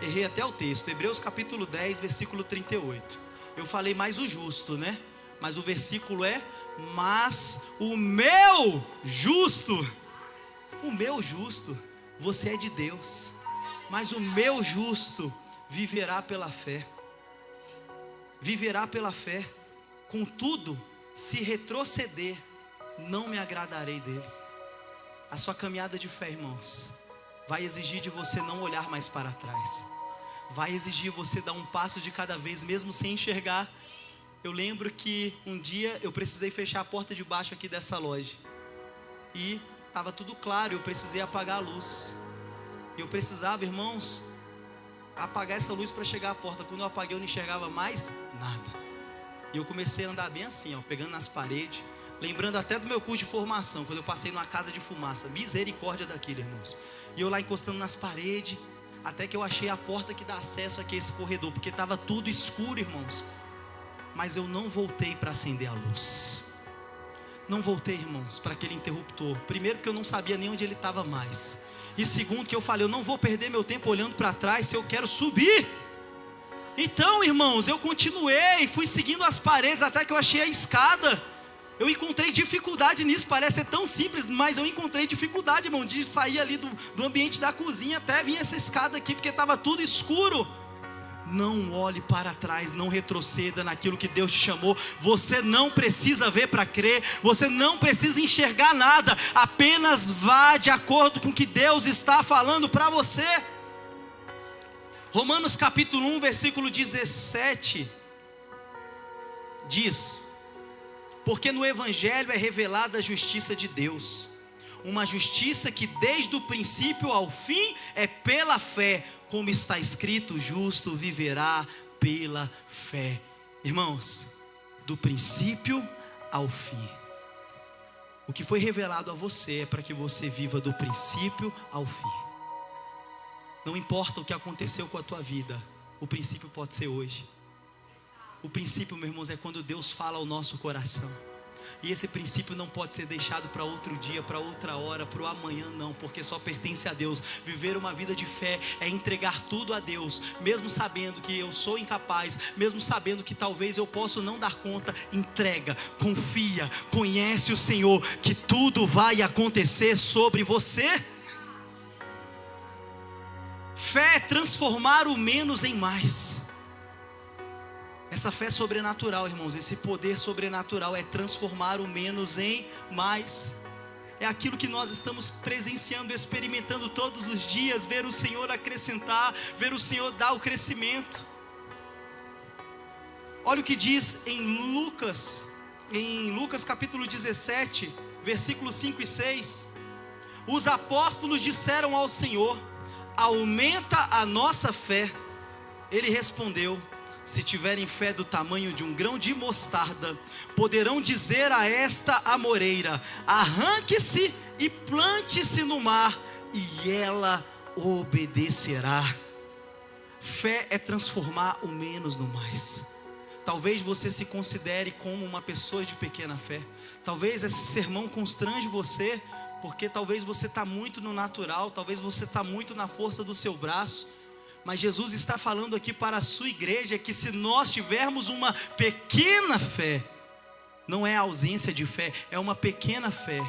errei até o texto, Hebreus capítulo 10, versículo 38. Eu falei mais o justo, né? Mas o versículo é, mas o meu justo, você é de Deus, mas o meu justo viverá pela fé. Viverá pela fé. Contudo, se retroceder, não me agradarei dele. A sua caminhada de fé, irmãos, vai exigir de você não olhar mais para trás. Vai exigir você dar um passo de cada vez, mesmo sem enxergar. Eu lembro que um dia eu precisei fechar a porta de baixo aqui dessa loja. E estava tudo claro, eu precisei apagar a luz. Eu precisava, irmãos, apagar essa luz para chegar à porta. Quando eu apaguei eu não enxergava mais nada. E eu comecei a andar bem assim, ó, pegando nas paredes. Lembrando até do meu curso de formação, quando eu passei numa casa de fumaça. Misericórdia daquilo, irmãos. E eu lá encostando nas paredes. até que eu achei a porta que dá acesso aqui a esse corredor, porque estava tudo escuro, irmãos. Mas eu não voltei para acender a luz. Não voltei, irmãos, para aquele interruptor. Primeiro, porque eu não sabia nem onde ele estava mais. E segundo, que eu falei, eu não vou perder meu tempo olhando para trás se eu quero subir. Então, irmãos, eu continuei, fui seguindo as paredes até que eu achei a escada. Eu encontrei dificuldade nisso, parece ser tão simples, mas eu encontrei dificuldade, irmão, de sair ali do ambiente da cozinha até vir essa escada aqui, porque estava tudo escuro. Não olhe para trás, não retroceda naquilo que Deus te chamou. Você não precisa ver para crer, você não precisa enxergar nada, apenas vá de acordo com o que Deus está falando para você. Romanos capítulo 1, versículo 17 diz: porque no Evangelho é revelada a justiça de Deus, uma justiça que desde o princípio ao fim é pela fé, como está escrito, o justo viverá pela fé. Irmãos, do princípio ao fim, o que foi revelado a você é para que você viva do princípio ao fim. Não importa o que aconteceu com a tua vida, o princípio pode ser hoje. O princípio, meus irmãos, é quando Deus fala ao nosso coração. E esse princípio não pode ser deixado para outro dia, para outra hora, para o amanhã, não, porque só pertence a Deus. Viver uma vida de fé é entregar tudo a Deus, mesmo sabendo que eu sou incapaz, mesmo sabendo que talvez eu possa não dar conta. Entrega, confia, conhece o Senhor, que tudo vai acontecer sobre você. Fé é transformar o menos em mais. Essa fé sobrenatural, irmãos, esse poder sobrenatural é transformar o menos em mais. É aquilo que nós estamos presenciando, experimentando todos os dias, ver o Senhor acrescentar, ver o Senhor dar o crescimento. Olha o que diz em Lucas capítulo 17, versículos 5 e 6. Os apóstolos disseram ao Senhor: aumenta a nossa fé. Ele respondeu: se tiverem fé do tamanho de um grão de mostarda, poderão dizer a esta amoreira: arranque-se e plante-se no mar, e ela obedecerá. Fé é transformar o menos no mais. Talvez você se considere como uma pessoa de pequena fé. Talvez esse sermão constrange você, porque talvez você está muito no natural, talvez você está muito na força do seu braço. Mas Jesus está falando aqui para a sua igreja que se nós tivermos uma pequena fé, não é ausência de fé, é uma pequena fé.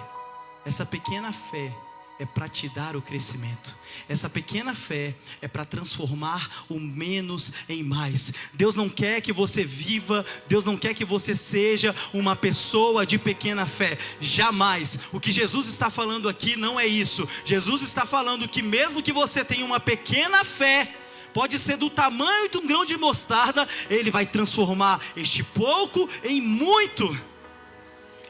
Essa pequena fé é para te dar o crescimento. Essa pequena fé é para transformar o menos em mais. Deus não quer que você viva, Deus não quer que você seja uma pessoa de pequena fé, jamais. O que Jesus está falando aqui não é isso. Jesus está falando que mesmo que você tenha uma pequena fé, pode ser do tamanho de um grão de mostarda, Ele vai transformar este pouco em muito.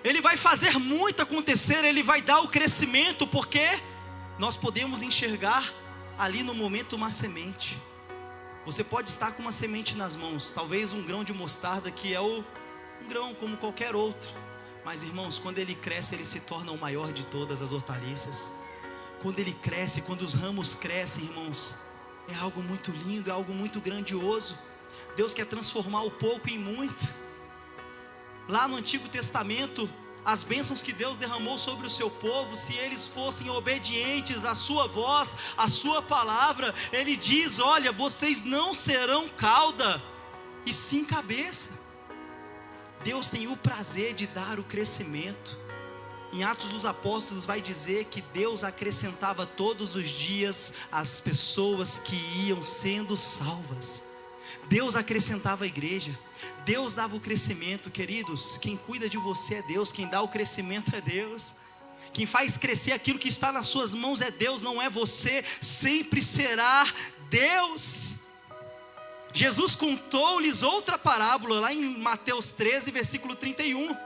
Ele vai fazer muito acontecer, Ele vai dar o crescimento, porque nós podemos enxergar ali no momento uma semente. Você pode estar com uma semente nas mãos, talvez um grão de mostarda, que é um grão como qualquer outro. Mas, irmãos, quando ele cresce, ele se torna o maior de todas as hortaliças. Quando ele cresce, quando os ramos crescem, irmãos, é algo muito lindo, é algo muito grandioso. Deus quer transformar o pouco em muito. Lá no Antigo Testamento, as bênçãos que Deus derramou sobre o seu povo, se eles fossem obedientes à sua voz, à sua palavra, Ele diz: olha, vocês não serão cauda, e sim cabeça. Deus tem o prazer de dar o crescimento. Em Atos dos Apóstolos vai dizer que Deus acrescentava todos os dias as pessoas que iam sendo salvas. Deus acrescentava a igreja, Deus dava o crescimento, queridos. Quem cuida de você é Deus, quem dá o crescimento é Deus, quem faz crescer aquilo que está nas suas mãos é Deus, não é você, sempre será Deus. Jesus contou-lhes outra parábola lá em Mateus 13, versículo 31.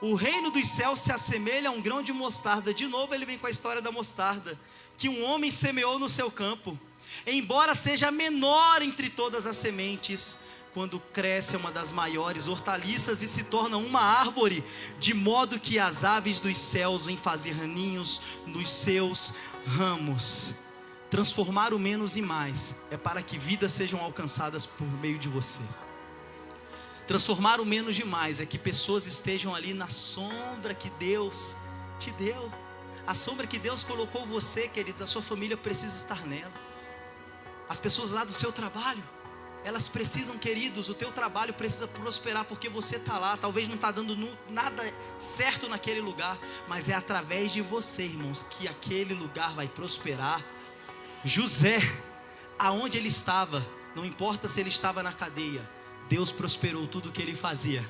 O reino dos céus se assemelha a um grão de mostarda. De novo ele vem com a história da mostarda, que um homem semeou no seu campo. Embora seja a menor entre todas as sementes, quando cresce é uma das maiores hortaliças e se torna uma árvore, de modo que as aves dos céus vêm fazer ninhos nos seus ramos. Transformar o menos em mais é para que vidas sejam alcançadas por meio de você. Transformar o menos de mais é que pessoas estejam ali na sombra que Deus te deu. A sombra que Deus colocou você, queridos, a sua família precisa estar nela. As pessoas lá do seu trabalho, elas precisam, queridos, o teu trabalho precisa prosperar porque você está lá. Talvez não está dando nada certo naquele lugar, mas é através de você, irmãos, que aquele lugar vai prosperar. José, aonde ele estava, não importa se ele estava na cadeia, Deus prosperou tudo o que ele fazia.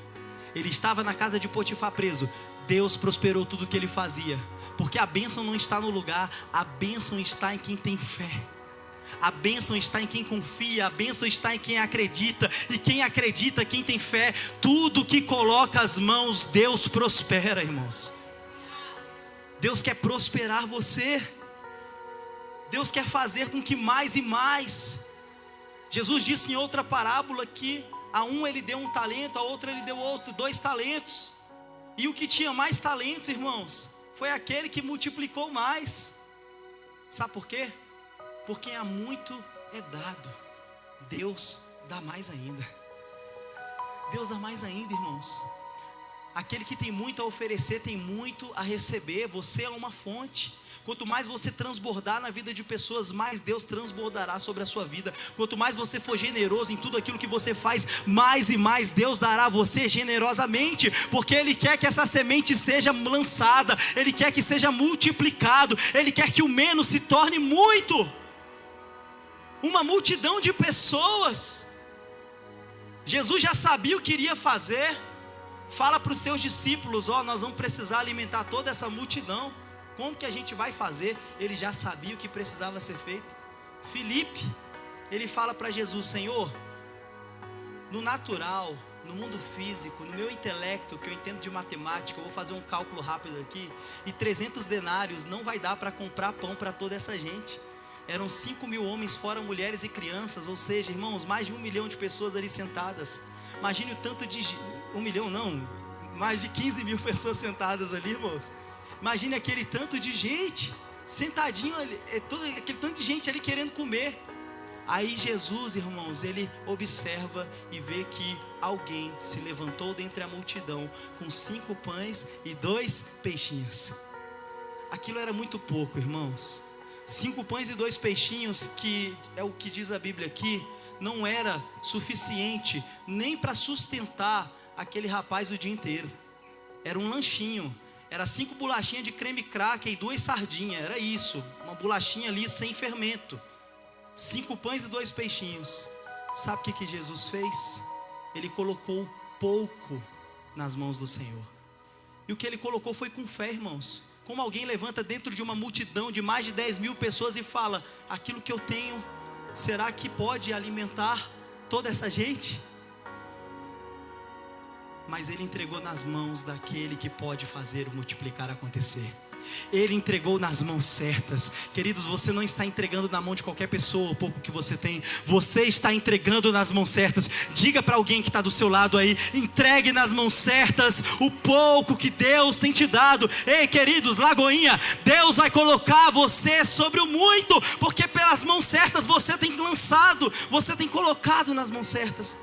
Ele estava na casa de Potifar preso, Deus prosperou tudo o que ele fazia. Porque a bênção não está no lugar, a bênção está em quem tem fé. A bênção está em quem confia, a bênção está em quem acredita. E quem acredita, quem tem fé, tudo que coloca as mãos, Deus prospera, irmãos. Deus quer prosperar você. Deus quer fazer com que mais e mais. Jesus disse em outra parábola que a um ele deu um talento, a outro ele deu 2 talentos. E o que tinha mais talentos, irmãos, foi aquele que multiplicou mais. Sabe por quê? Porque há muito é dado, Deus dá mais ainda. Deus dá mais ainda, irmãos. Aquele que tem muito a oferecer, tem muito a receber. Você é uma fonte. Quanto mais você transbordar na vida de pessoas, mais Deus transbordará sobre a sua vida. Quanto mais você for generoso em tudo aquilo que você faz, mais e mais Deus dará a você generosamente. Porque Ele quer que essa semente seja lançada, Ele quer que seja multiplicado, Ele quer que o menos se torne muito. Uma multidão de pessoas. Jesus já sabia o que iria fazer. Fala para os seus discípulos: nós vamos precisar alimentar toda essa multidão. Como que a gente vai fazer? Ele já sabia o que precisava ser feito. Filipe, ele fala para Jesus: Senhor, no natural, no mundo físico, no meu intelecto, que eu entendo de matemática, eu vou fazer um cálculo rápido aqui, e 300 denários não vai dar para comprar pão para toda essa gente. Eram 5.000 homens, fora mulheres e crianças, ou seja, irmãos, mais de 1 milhão de pessoas ali sentadas. Imagine o tanto de... 1 milhão não, mais de 15.000 pessoas sentadas ali, irmãos. Imagine aquele tanto de gente, sentadinho ali, aquele tanto de gente ali querendo comer. Aí Jesus, irmãos, ele observa e vê que alguém se levantou dentre a multidão com 5 pães e 2 peixinhos. Aquilo era muito pouco, irmãos. 5 pães e 2 peixinhos, que é o que diz a Bíblia aqui, não era suficiente nem para sustentar aquele rapaz o dia inteiro. Era um lanchinho, era 5 bolachinhas de creme cracker e 2 sardinhas, era isso, uma bolachinha ali sem fermento. 5 pães e 2 peixinhos. Sabe o que Jesus fez? Ele colocou pouco nas mãos do Senhor. E o que ele colocou foi com fé, irmãos. Como alguém levanta dentro de uma multidão de mais de 10.000 pessoas e fala: aquilo que eu tenho, será que pode alimentar toda essa gente? Mas ele entregou nas mãos daquele que pode fazer o multiplicar acontecer. Ele entregou nas mãos certas. Queridos, você não está entregando na mão de qualquer pessoa o pouco que você tem. Você está entregando nas mãos certas. Diga para alguém que está do seu lado aí: entregue nas mãos certas o pouco que Deus tem te dado. Ei, queridos, Lagoinha, Deus vai colocar você sobre o muito, porque pelas mãos certas você tem lançado, você tem colocado nas mãos certas.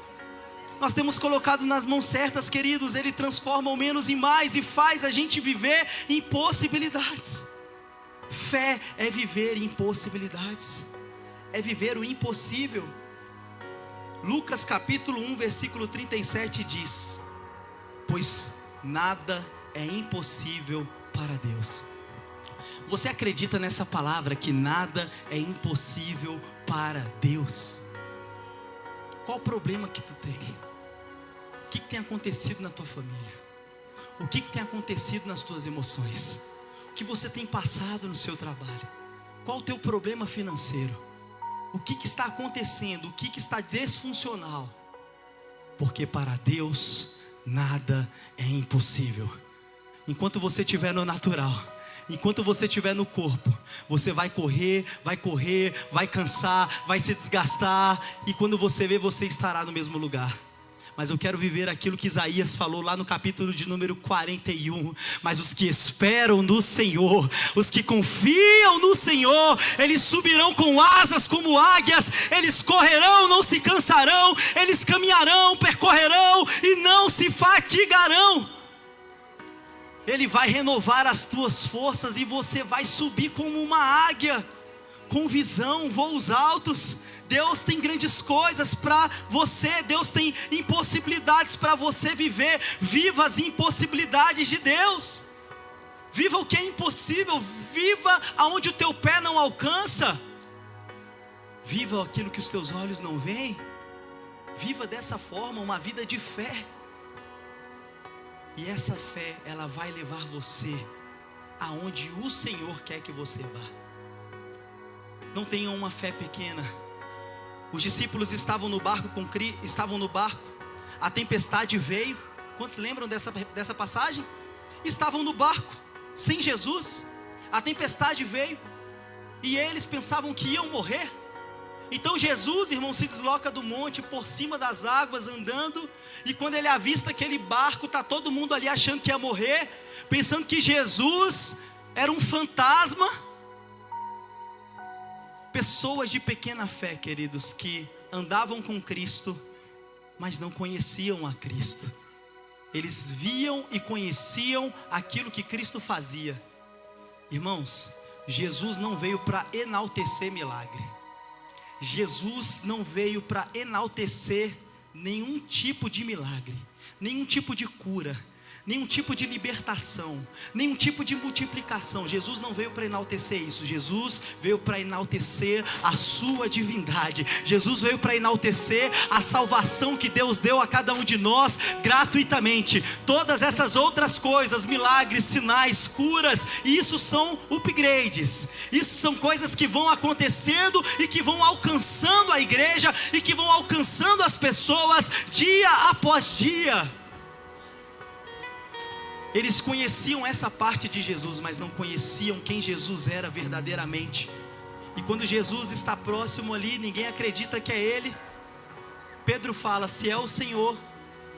Nós temos colocado nas mãos certas, queridos. Ele transforma o menos em mais e faz a gente viver em possibilidades. Fé é viver em possibilidades, é viver o impossível. Lucas capítulo 1 versículo 37 diz: pois nada é impossível para Deus. Você acredita nessa palavra, que nada é impossível para Deus? Qual o problema que tu tem? O que tem acontecido na tua família? O que tem acontecido nas tuas emoções? O que você tem passado no seu trabalho? Qual o teu problema financeiro? O que está acontecendo? O que está disfuncional? Porque para Deus nada é impossível. Enquanto você estiver no natural, enquanto você estiver no corpo, você vai correr, vai cansar, vai se desgastar. E quando você vê, você estará no mesmo lugar. mas eu quero viver aquilo que Isaías falou lá no capítulo de número 41. Mas os que esperam no Senhor, os que confiam no Senhor, eles subirão com asas como águias, eles correrão, não se cansarão, eles caminharão, percorrerão e não se fatigarão. Ele vai renovar as tuas forças e você vai subir como uma águia, com visão, voos altos. Deus tem grandes coisas para você, Deus tem impossibilidades para você viver. Viva as impossibilidades de Deus, viva o que é impossível, viva aonde o teu pé não alcança, viva aquilo que os teus olhos não veem. Viva dessa forma uma vida de fé, e essa fé, ela vai levar você aonde o Senhor quer que você vá. Não tenha uma fé pequena. Os discípulos estavam no barco, a tempestade veio. Quantos lembram dessa passagem? Estavam no barco, sem Jesus, a tempestade veio, e eles pensavam que iam morrer. Então Jesus, irmão, se desloca do monte, por cima das águas, andando, e quando ele avista aquele barco, está todo mundo ali achando que ia morrer, pensando que Jesus era um fantasma. Pessoas de pequena fé, queridos, que andavam com Cristo, mas não conheciam a Cristo. Eles viam e conheciam aquilo que Cristo fazia. Irmãos, Jesus não veio para enaltecer milagre. Jesus não veio para enaltecer nenhum tipo de milagre, nenhum tipo de cura, nenhum tipo de libertação, nenhum tipo de multiplicação. Jesus não veio para enaltecer isso. Jesus veio para enaltecer a sua divindade. Jesus veio para enaltecer a salvação que Deus deu a cada um de nós gratuitamente. Todas essas outras coisas, milagres, sinais, curas, isso são upgrades. Isso são coisas que vão acontecendo e que vão alcançando a igreja e que vão alcançando as pessoas dia após dia. Eles conheciam essa parte de Jesus, mas não conheciam quem Jesus era verdadeiramente. E quando Jesus está próximo ali, ninguém acredita que é Ele. Pedro fala: se é o Senhor,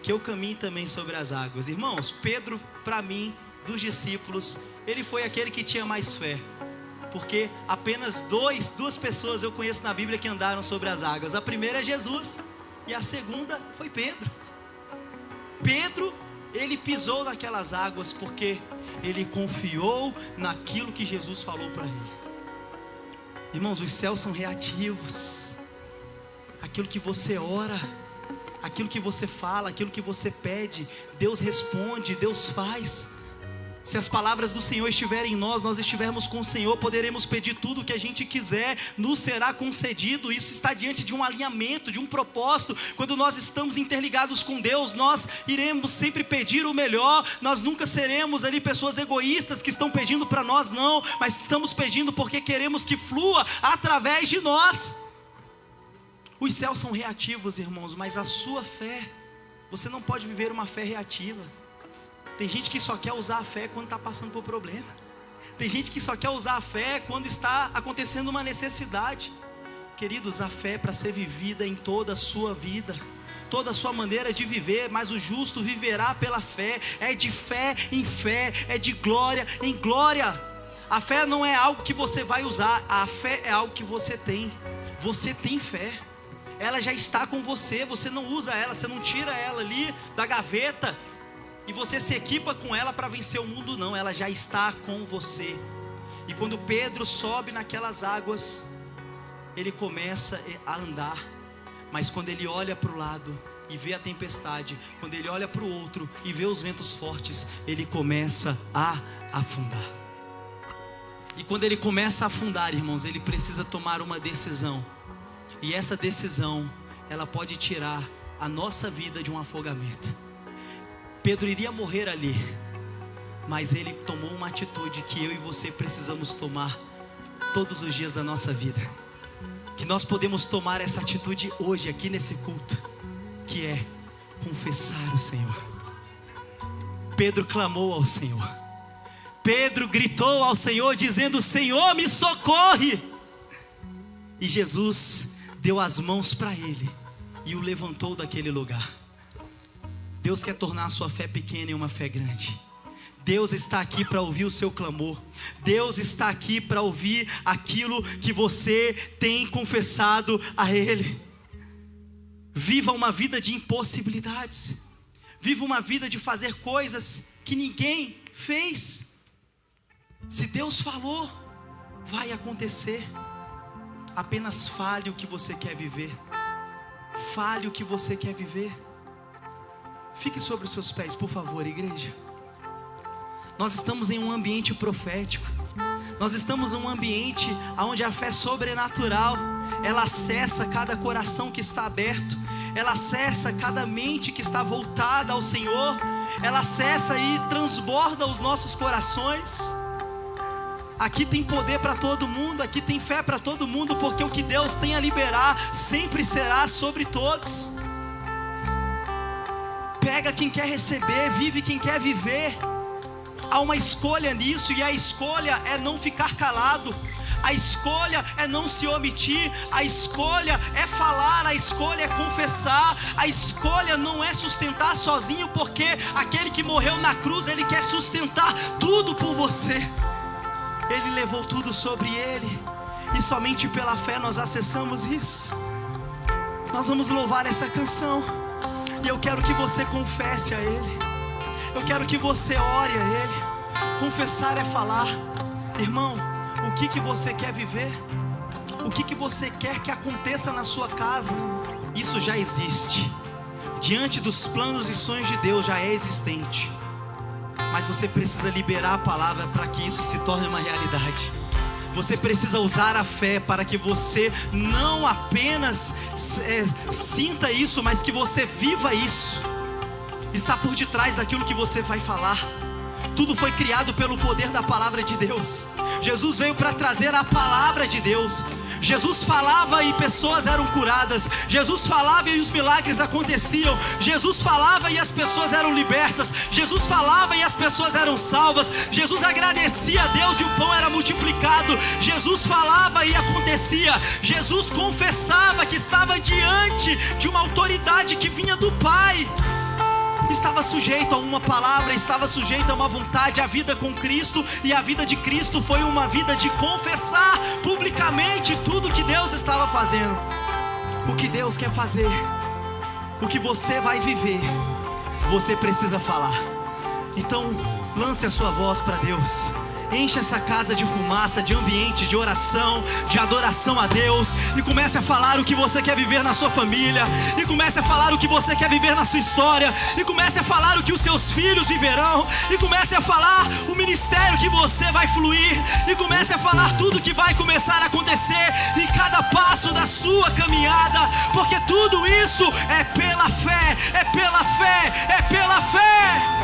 que eu caminhe também sobre as águas. Irmãos, Pedro, para mim, dos discípulos, ele foi aquele que tinha mais fé. Porque apenas duas pessoas eu conheço na Bíblia que andaram sobre as águas. A primeira é Jesus e a segunda foi Pedro. Pedro, ele pisou naquelas águas porque ele confiou naquilo que Jesus falou para ele. Irmãos, os céus são reativos. Aquilo que você ora, aquilo que você fala, aquilo que você pede, Deus responde, Deus faz. Se as palavras do Senhor estiverem em nós, nós estivermos com o Senhor, poderemos pedir tudo o que a gente quiser, nos será concedido. Isso está diante de um alinhamento, de um propósito. Quando nós estamos interligados com Deus, nós iremos sempre pedir o melhor. Nós nunca seremos ali pessoas egoístas que estão pedindo para nós, não, mas estamos pedindo porque queremos que flua através de nós. Os céus são reativos, irmãos, mas a sua fé, você não pode viver uma fé reativa. Tem gente que só quer usar a fé quando está passando por problema. Tem gente que só quer usar a fé quando está acontecendo uma necessidade. Queridos, a fé é para ser vivida em toda a sua vida, toda a sua maneira de viver. Mas o justo viverá pela fé. É de fé em fé, é de glória em glória. A fé não é algo que você vai usar, a fé é algo que você tem. Você tem fé, ela já está com você. Você não usa ela, você não tira ela ali da gaveta e você se equipa com ela para vencer o mundo, não. Ela já está com você. E quando Pedro sobe naquelas águas, ele começa a andar. Mas quando ele olha para o lado e vê a tempestade, quando ele olha para o outro e vê os ventos fortes, ele começa a afundar. E quando ele começa a afundar, irmãos, ele precisa tomar uma decisão. E essa decisão, ela pode tirar a nossa vida de um afogamento. Pedro iria morrer ali, mas ele tomou uma atitude que eu e você precisamos tomar todos os dias da nossa vida. Que nós podemos tomar essa atitude hoje aqui nesse culto, que é confessar o Senhor. Pedro clamou ao Senhor. Pedro gritou ao Senhor dizendo: Senhor, me socorre. E Jesus deu as mãos para ele e o levantou daquele lugar. Deus quer tornar a sua fé pequena em uma fé grande. Deus está aqui para ouvir o seu clamor. Deus está aqui para ouvir aquilo que você tem confessado a Ele. Viva uma vida de impossibilidades. Viva uma vida de fazer coisas que ninguém fez. Se Deus falou, vai acontecer. Apenas fale o que você quer viver. Fale o que você quer viver. Fique sobre os seus pés, por favor, igreja. Nós estamos em um ambiente profético. Nós estamos em um ambiente onde a fé sobrenatural, ela acessa cada coração que está aberto. Ela acessa cada mente que está voltada ao Senhor. Ela acessa e transborda os nossos corações. Aqui tem poder para todo mundo. Aqui tem fé para todo mundo. Porque o que Deus tem a liberar sempre será sobre todos. Pega quem quer receber, vive quem quer viver. Há uma escolha nisso, e a escolha é não ficar calado. A escolha é não se omitir. A escolha é falar. A escolha é confessar. A escolha não é sustentar sozinho, porque aquele que morreu na cruz, Ele quer sustentar tudo por você. Ele levou tudo sobre Ele, e somente pela fé nós acessamos isso. Nós vamos louvar essa canção, e eu quero que você confesse a Ele. Eu quero que você ore a Ele. Confessar é falar. Irmão, o que você quer viver? O que você quer que aconteça na sua casa? Isso já existe. Diante dos planos e sonhos de Deus já é existente. Mas você precisa liberar a palavra para que isso se torne uma realidade. Você precisa usar a fé para que você não apenas sinta isso, mas que você viva isso. Está por detrás daquilo que você vai falar. Tudo foi criado pelo poder da palavra de Deus. Jesus veio para trazer a palavra de Deus. Jesus falava e pessoas eram curadas. Jesus falava e os milagres aconteciam. Jesus falava e as pessoas eram libertas. Jesus falava e as pessoas eram salvas. Jesus agradecia a Deus e o pão era multiplicado. Jesus falava e acontecia. Jesus confessava que estava diante de uma autoridade que vinha do Pai. Estava sujeito a uma palavra, estava sujeito a uma vontade. A vida com Cristo e a vida de Cristo foi uma vida de confessar publicamente tudo que Deus estava fazendo. O que Deus quer fazer, o que você vai viver, você precisa falar. Então lance a sua voz para Deus. Enche essa casa de fumaça, de ambiente, de oração, de adoração a Deus. E comece a falar o que você quer viver na sua família. E comece a falar o que você quer viver na sua história. E comece a falar o que os seus filhos viverão. E comece a falar o ministério que você vai fluir. E comece a falar tudo que vai começar a acontecer em cada passo da sua caminhada. Porque tudo isso é pela fé, é pela fé, é pela fé.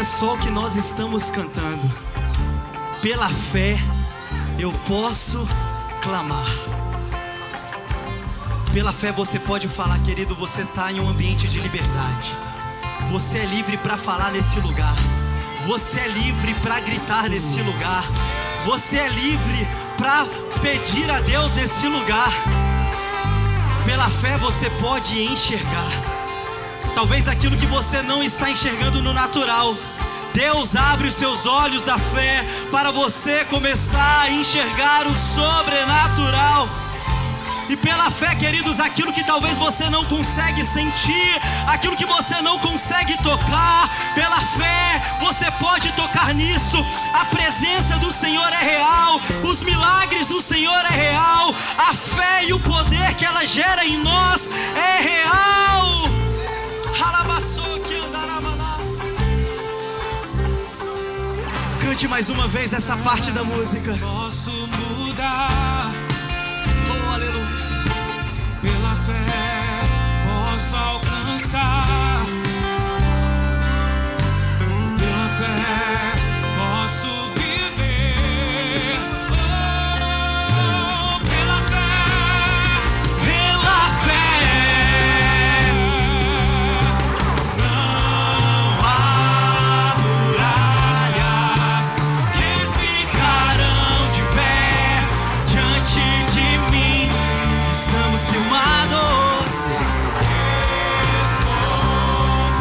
Só o que nós estamos cantando. Pela fé eu posso clamar. Pela fé você pode falar, querido, você está em um ambiente de liberdade. Você é livre para falar nesse lugar. Você é livre para gritar nesse lugar. Você é livre para pedir a Deus nesse lugar. Pela fé você pode enxergar. Talvez aquilo que você não está enxergando no natural. Deus abre os seus olhos da fé para você começar a enxergar o sobrenatural. E pela fé, queridos, aquilo que talvez você não consegue sentir, aquilo que você não consegue tocar, pela fé você pode tocar nisso. A presença do Senhor é real, os milagres do Senhor é real, a fé e o poder que ela gera em nós é real. Cante mais uma vez essa parte da música. Posso mudar, oh aleluia. Pela fé posso alcançar, pela fé posso viver, oh, pela fé, não há muralhas que ficarão de pé diante de mim. Estamos filmados. Estou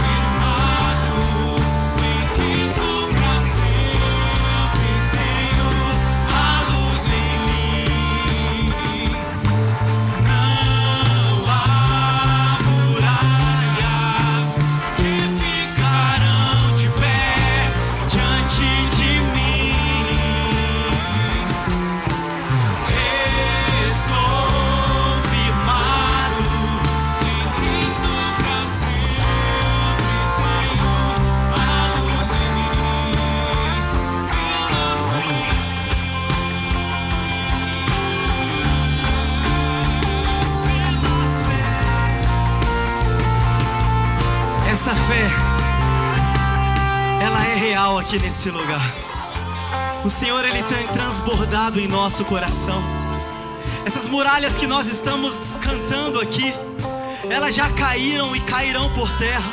firmado em Cristo pra sempre. Tenho a luz em mim. Não há muralhas que ficarão de pé diante de mim. Estou firmado em Cristo pra sempre. Tenho a luz em mim. Essa fé, ela é real aqui nesse lugar. O Senhor, Ele tem transbordado em nosso coração. Essas muralhas que nós estamos cantando aqui, elas já caíram e cairão por terra.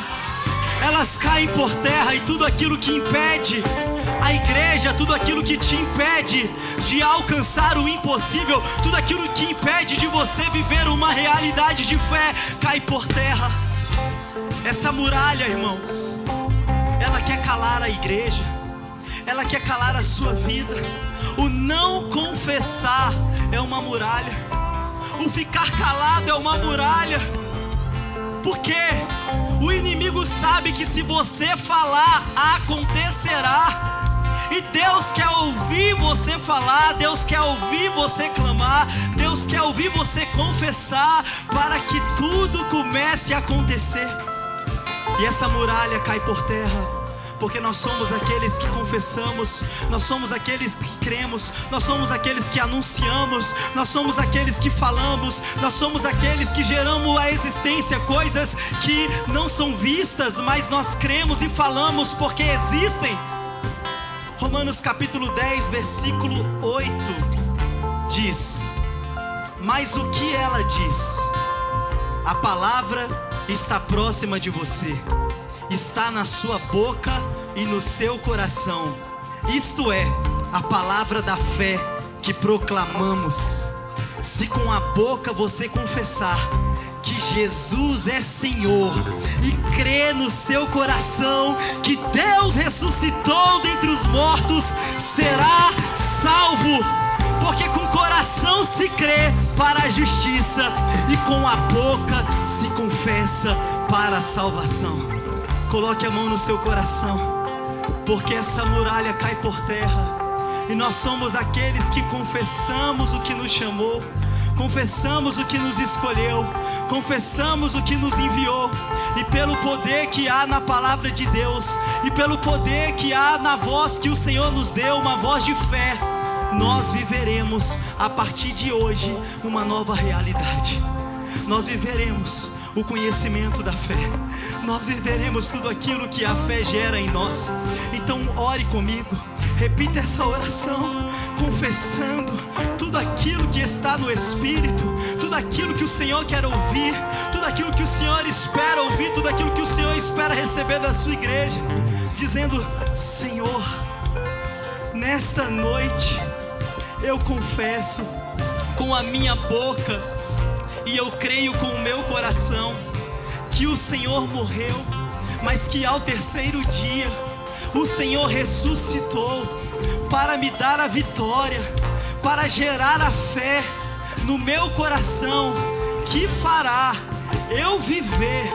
Elas caem por terra, e tudo aquilo que impede a igreja, tudo aquilo que te impede de alcançar o impossível, tudo aquilo que impede de você viver uma realidade de fé, cai por terra. Essa muralha, irmãos, ela quer calar a igreja, ela quer calar a sua vida. O não confessar é uma muralha, o ficar calado é uma muralha, porque o inimigo sabe que se você falar, acontecerá. E Deus quer ouvir você falar, Deus quer ouvir você clamar, Deus quer ouvir você confessar, para que tudo comece a acontecer. E essa muralha cai por terra, porque nós somos aqueles que confessamos, nós somos aqueles que cremos, nós somos aqueles que anunciamos, nós somos aqueles que falamos, nós somos aqueles que geramos à existência coisas que não são vistas, mas nós cremos e falamos porque existem. Romanos capítulo 10, versículo 8 diz: mas o que ela diz? A palavra está próxima de você, está na sua boca e no seu coração. Isto é, a palavra da fé que proclamamos. Se com a boca você confessar que Jesus é Senhor e crer no seu coração que Deus ressuscitou dentre os mortos, será salvo. Porque com o coração se crê para a justiça e com a boca se confessa para a salvação. Coloque a mão no seu coração, porque essa muralha cai por terra, e nós somos aqueles que confessamos o que nos chamou, confessamos o que nos escolheu, confessamos o que nos enviou. E pelo poder que há na palavra de Deus, e pelo poder que há na voz que o Senhor nos deu, uma voz de fé, nós viveremos a partir de hoje uma nova realidade. Nós viveremos o conhecimento da fé, nós viveremos tudo aquilo que a fé gera em nós. Então ore comigo, repita essa oração, confessando tudo aquilo que está no Espírito, tudo aquilo que o Senhor quer ouvir, tudo aquilo que o Senhor espera ouvir, tudo aquilo que o Senhor espera receber da sua igreja, dizendo: Senhor, nesta noite eu confesso com a minha boca e eu creio com o meu coração que o Senhor morreu, mas que ao terceiro dia O Senhor ressuscitou para me dar a vitória, para gerar a fé no meu coração, que fará eu viver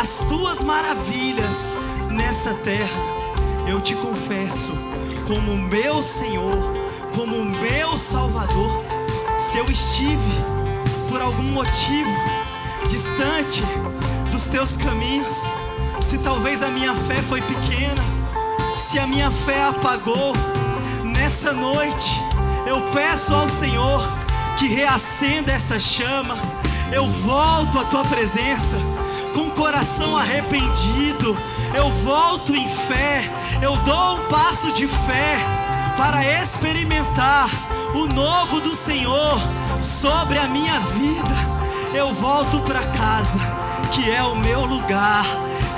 as tuas maravilhas nessa terra. Eu te confesso como meu Senhor, como meu Salvador. Se eu estive por algum motivo distante dos teus caminhos, se talvez a minha fé foi pequena, se a minha fé apagou, nessa noite eu peço ao Senhor que reacenda essa chama. Eu volto à tua presença com o coração arrependido. Eu volto em fé, eu dou um passo de fé para experimentar o novo do Senhor sobre a minha vida. Eu volto para casa, que é o meu lugar.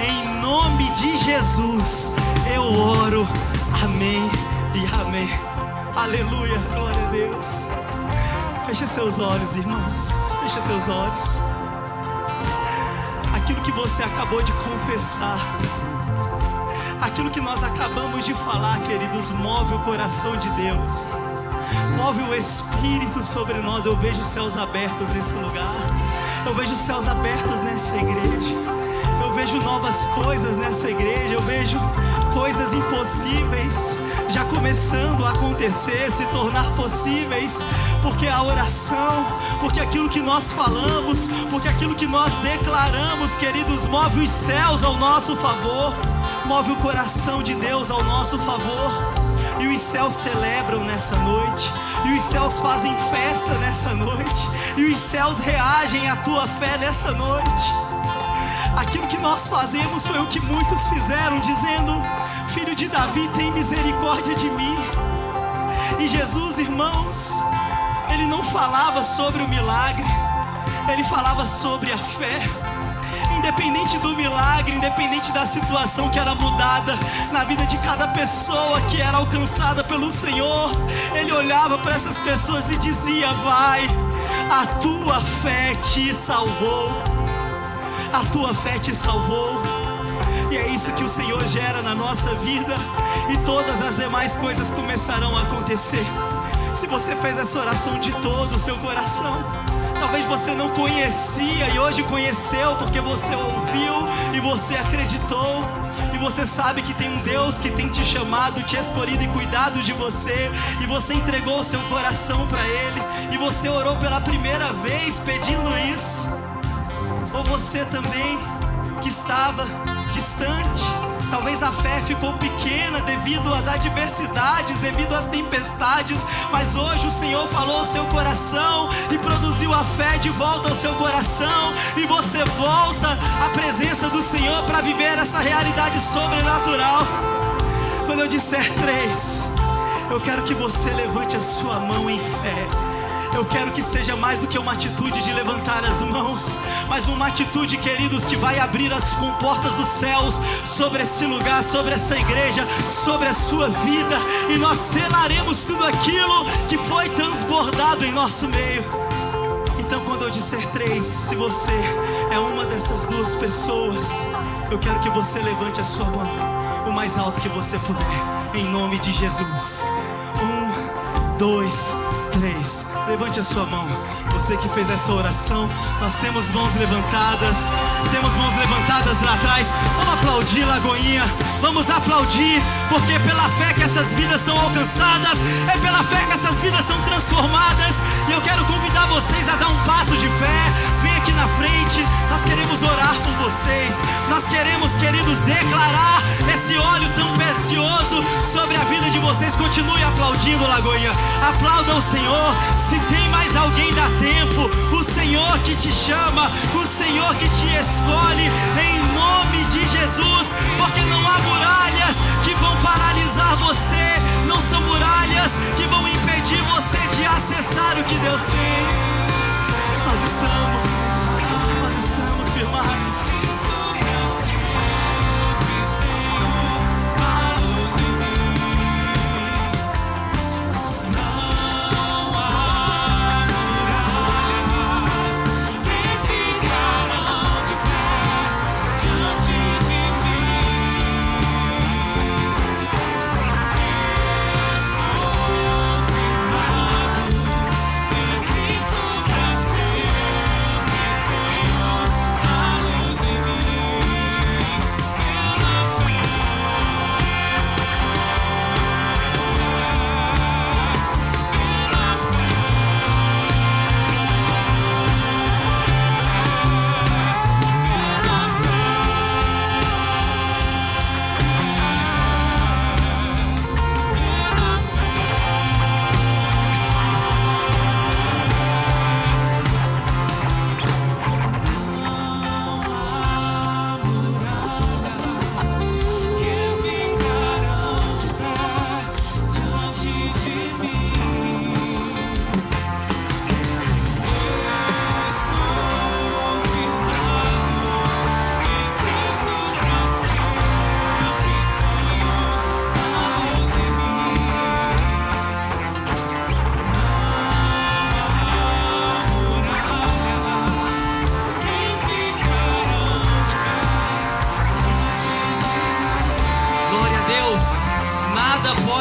Em nome de Jesus eu oro, amém e amém. Aleluia, glória a Deus. Feche seus olhos, irmãos, feche teus olhos. Aquilo que você acabou de confessar, aquilo que nós acabamos de falar, queridos, move o coração de Deus, move o Espírito sobre nós. Eu vejo os céus abertos nesse lugar, eu vejo os céus abertos nessa igreja, eu vejo novas coisas nessa igreja, eu vejo coisas impossíveis já começando a acontecer, se tornar possíveis, porque a oração, porque aquilo que nós falamos, porque aquilo que nós declaramos, queridos, move os céus ao nosso favor, move o coração de Deus ao nosso favor. E os céus celebram nessa noite, e os céus fazem festa nessa noite, e os céus reagem à tua fé nessa noite. Aquilo que nós fazemos foi o que muitos fizeram, dizendo: Filho de Davi, tem misericórdia de mim. E Jesus, irmãos, Ele não falava sobre o milagre, Ele falava sobre a fé. Independente do milagre, independente da situação que era mudada na vida de cada pessoa que era alcançada pelo Senhor, Ele olhava para essas pessoas e dizia: vai, a tua fé te salvou, a tua fé te salvou. E é isso que o Senhor gera na nossa vida, e todas as demais coisas começarão a acontecer. Se você fez essa oração de todo o seu coração, talvez você não conhecia e hoje conheceu, porque você ouviu e você acreditou, e você sabe que tem um Deus que tem te chamado, te escolhido e cuidado de você, e você entregou o seu coração para Ele, e você orou pela primeira vez pedindo isso. Ou você também que estava distante, talvez a fé ficou pequena devido às adversidades, devido às tempestades, mas hoje o Senhor falou ao seu coração e produziu a fé de volta ao seu coração, e você volta à presença do Senhor para viver essa realidade sobrenatural. Quando eu disser 3, eu quero que você levante a sua mão em fé. Eu quero que seja mais do que uma atitude de levantar as mãos, mas uma atitude, queridos, que vai abrir as comportas dos céus sobre esse lugar, sobre essa igreja, sobre a sua vida, e nós selaremos tudo aquilo que foi transbordado em nosso meio. Então, quando eu disser 3, se você é uma dessas duas pessoas, eu quero que você levante a sua mão o mais alto que você puder, em nome de Jesus. 1, 2, 3, levante a sua mão. Você que fez essa oração, nós temos mãos levantadas, lá atrás. Vamos aplaudir, Lagoinha, vamos aplaudir, porque pela fé que essas vidas são alcançadas, é pela fé que essas vidas são transformadas. E eu quero convidar vocês a dar um passo de fé. Vem aqui na frente, nós queremos orar por vocês, nós queremos, queridos, declarar esse óleo tão precioso sobre a vida de vocês. Continue aplaudindo, Lagoinha, aplauda o Senhor. Se tem mais alguém, dá tempo. O Senhor que te chama, o Senhor que te escolhe, em nome de Jesus, porque não há muralhas que vão paralisar você, não são muralhas que vão impedir você de acessar o que Deus tem. Nós estamos firmados.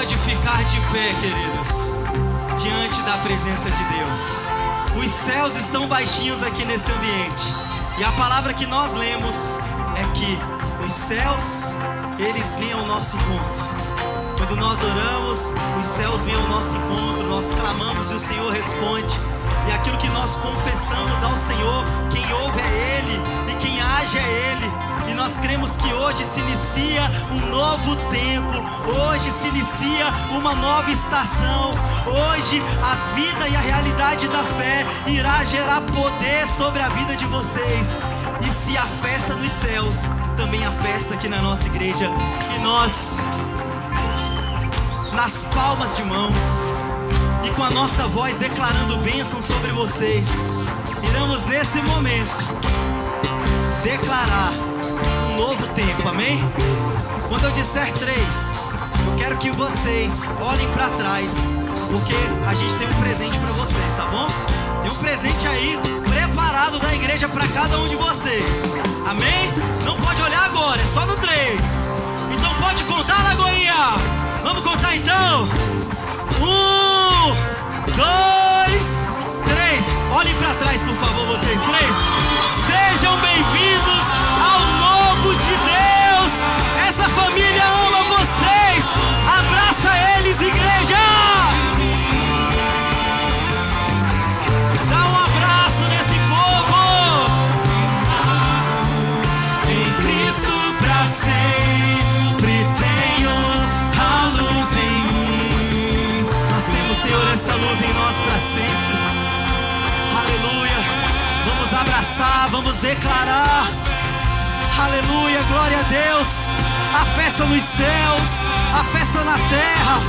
pode ficar de pé, queridos, diante da presença de Deus. Os céus estão baixinhos aqui nesse ambiente. E a palavra que nós lemos é que os céus, eles vêm ao nosso encontro. Quando nós oramos, os céus vêm ao nosso encontro, nós clamamos e o Senhor responde. E aquilo que nós confessamos ao Senhor, quem ouve é Ele e quem age é Ele. E nós cremos que hoje se inicia um novo tempo, hoje se inicia uma nova estação. Hoje a vida e a realidade da fé irá gerar poder sobre a vida de vocês. E se a festa nos céus, também a festa aqui na nossa igreja. E nós, nas palmas de mãos e com a nossa voz declarando bênção sobre vocês, iremos nesse momento declarar um novo tempo, amém? Quando eu disser 3, eu quero que vocês olhem para trás, porque a gente tem um presente para vocês, tá bom? Tem um presente aí preparado da igreja para cada um de vocês, amém? Não pode olhar agora, é só no 3. Então pode contar, Lagoinha. Vamos contar então? 1, 2, 3. Olhem para trás, por favor, vocês 3. Sejam bem-vindos ao novo de Deus. Essa família ama vocês. Abraça eles, igreja. Dá um abraço nesse povo. Em Cristo pra sempre tenho a luz em mim. Nós temos, Senhor, essa luz em nós para sempre. Aleluia. Vamos abraçar, vamos declarar. Aleluia, glória a Deus. A festa nos céus, a festa na terra.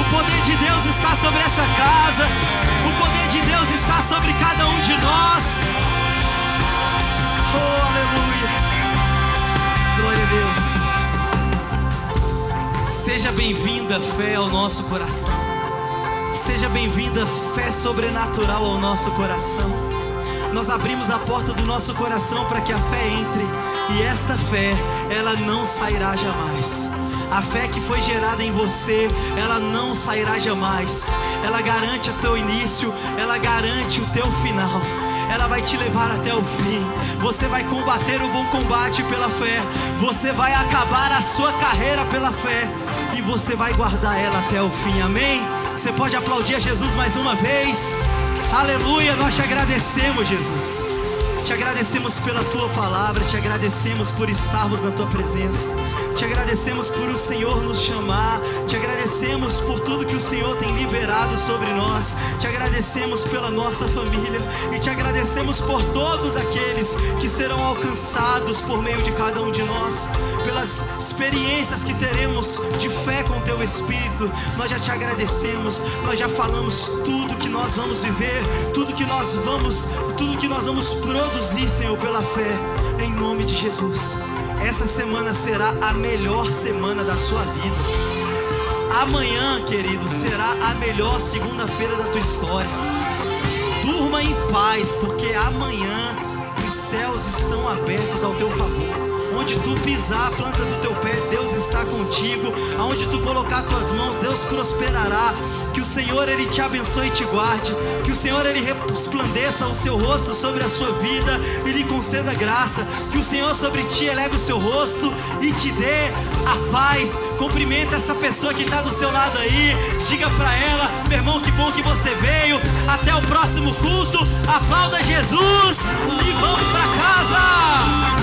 O poder de Deus está sobre essa casa. O poder de Deus está sobre cada um de nós. Oh, aleluia. Glória a Deus. Seja bem-vinda fé ao nosso coração. Seja bem-vinda fé sobrenatural ao nosso coração. Nós abrimos a porta do nosso coração para que a fé entre. E esta fé, ela não sairá jamais. A fé que foi gerada em você, ela não sairá jamais. Ela garante o teu início, ela garante o teu final. Ela vai te levar até o fim. Você vai combater o bom combate pela fé. Você vai acabar a sua carreira pela fé. E você vai guardar ela até o fim, amém? Você pode aplaudir a Jesus mais uma vez. Aleluia, nós te agradecemos, Jesus. Te agradecemos pela tua palavra. Te agradecemos por estarmos na tua presença. Te agradecemos por o Senhor nos chamar. Te agradecemos por tudo que o Senhor tem liberado sobre nós. Te agradecemos pela nossa família. E te agradecemos por todos aqueles que serão alcançados por meio de cada um de nós. Pelas experiências que teremos de fé com o teu Espírito. Nós já te agradecemos. Nós já falamos tudo que nós vamos viver. Tudo que nós vamos produzir, Senhor, pela fé. Em nome de Jesus. Essa semana será a melhor semana da sua vida. Amanhã, querido, será a melhor segunda-feira da tua história. Durma em paz, porque amanhã os céus estão abertos ao teu favor. Onde tu pisar a planta do teu pé, Deus está contigo. Aonde tu colocar tuas mãos, Deus prosperará. Que o Senhor, Ele te abençoe e te guarde. Que o Senhor, Ele resplandeça o seu rosto sobre a sua vida e lhe conceda graça. Que o Senhor sobre ti eleve o seu rosto e te dê a paz. Cumprimenta essa pessoa que está do seu lado aí. Diga para ela: meu irmão, que bom que você veio. Até o próximo culto. Aplauda Jesus e vamos para casa.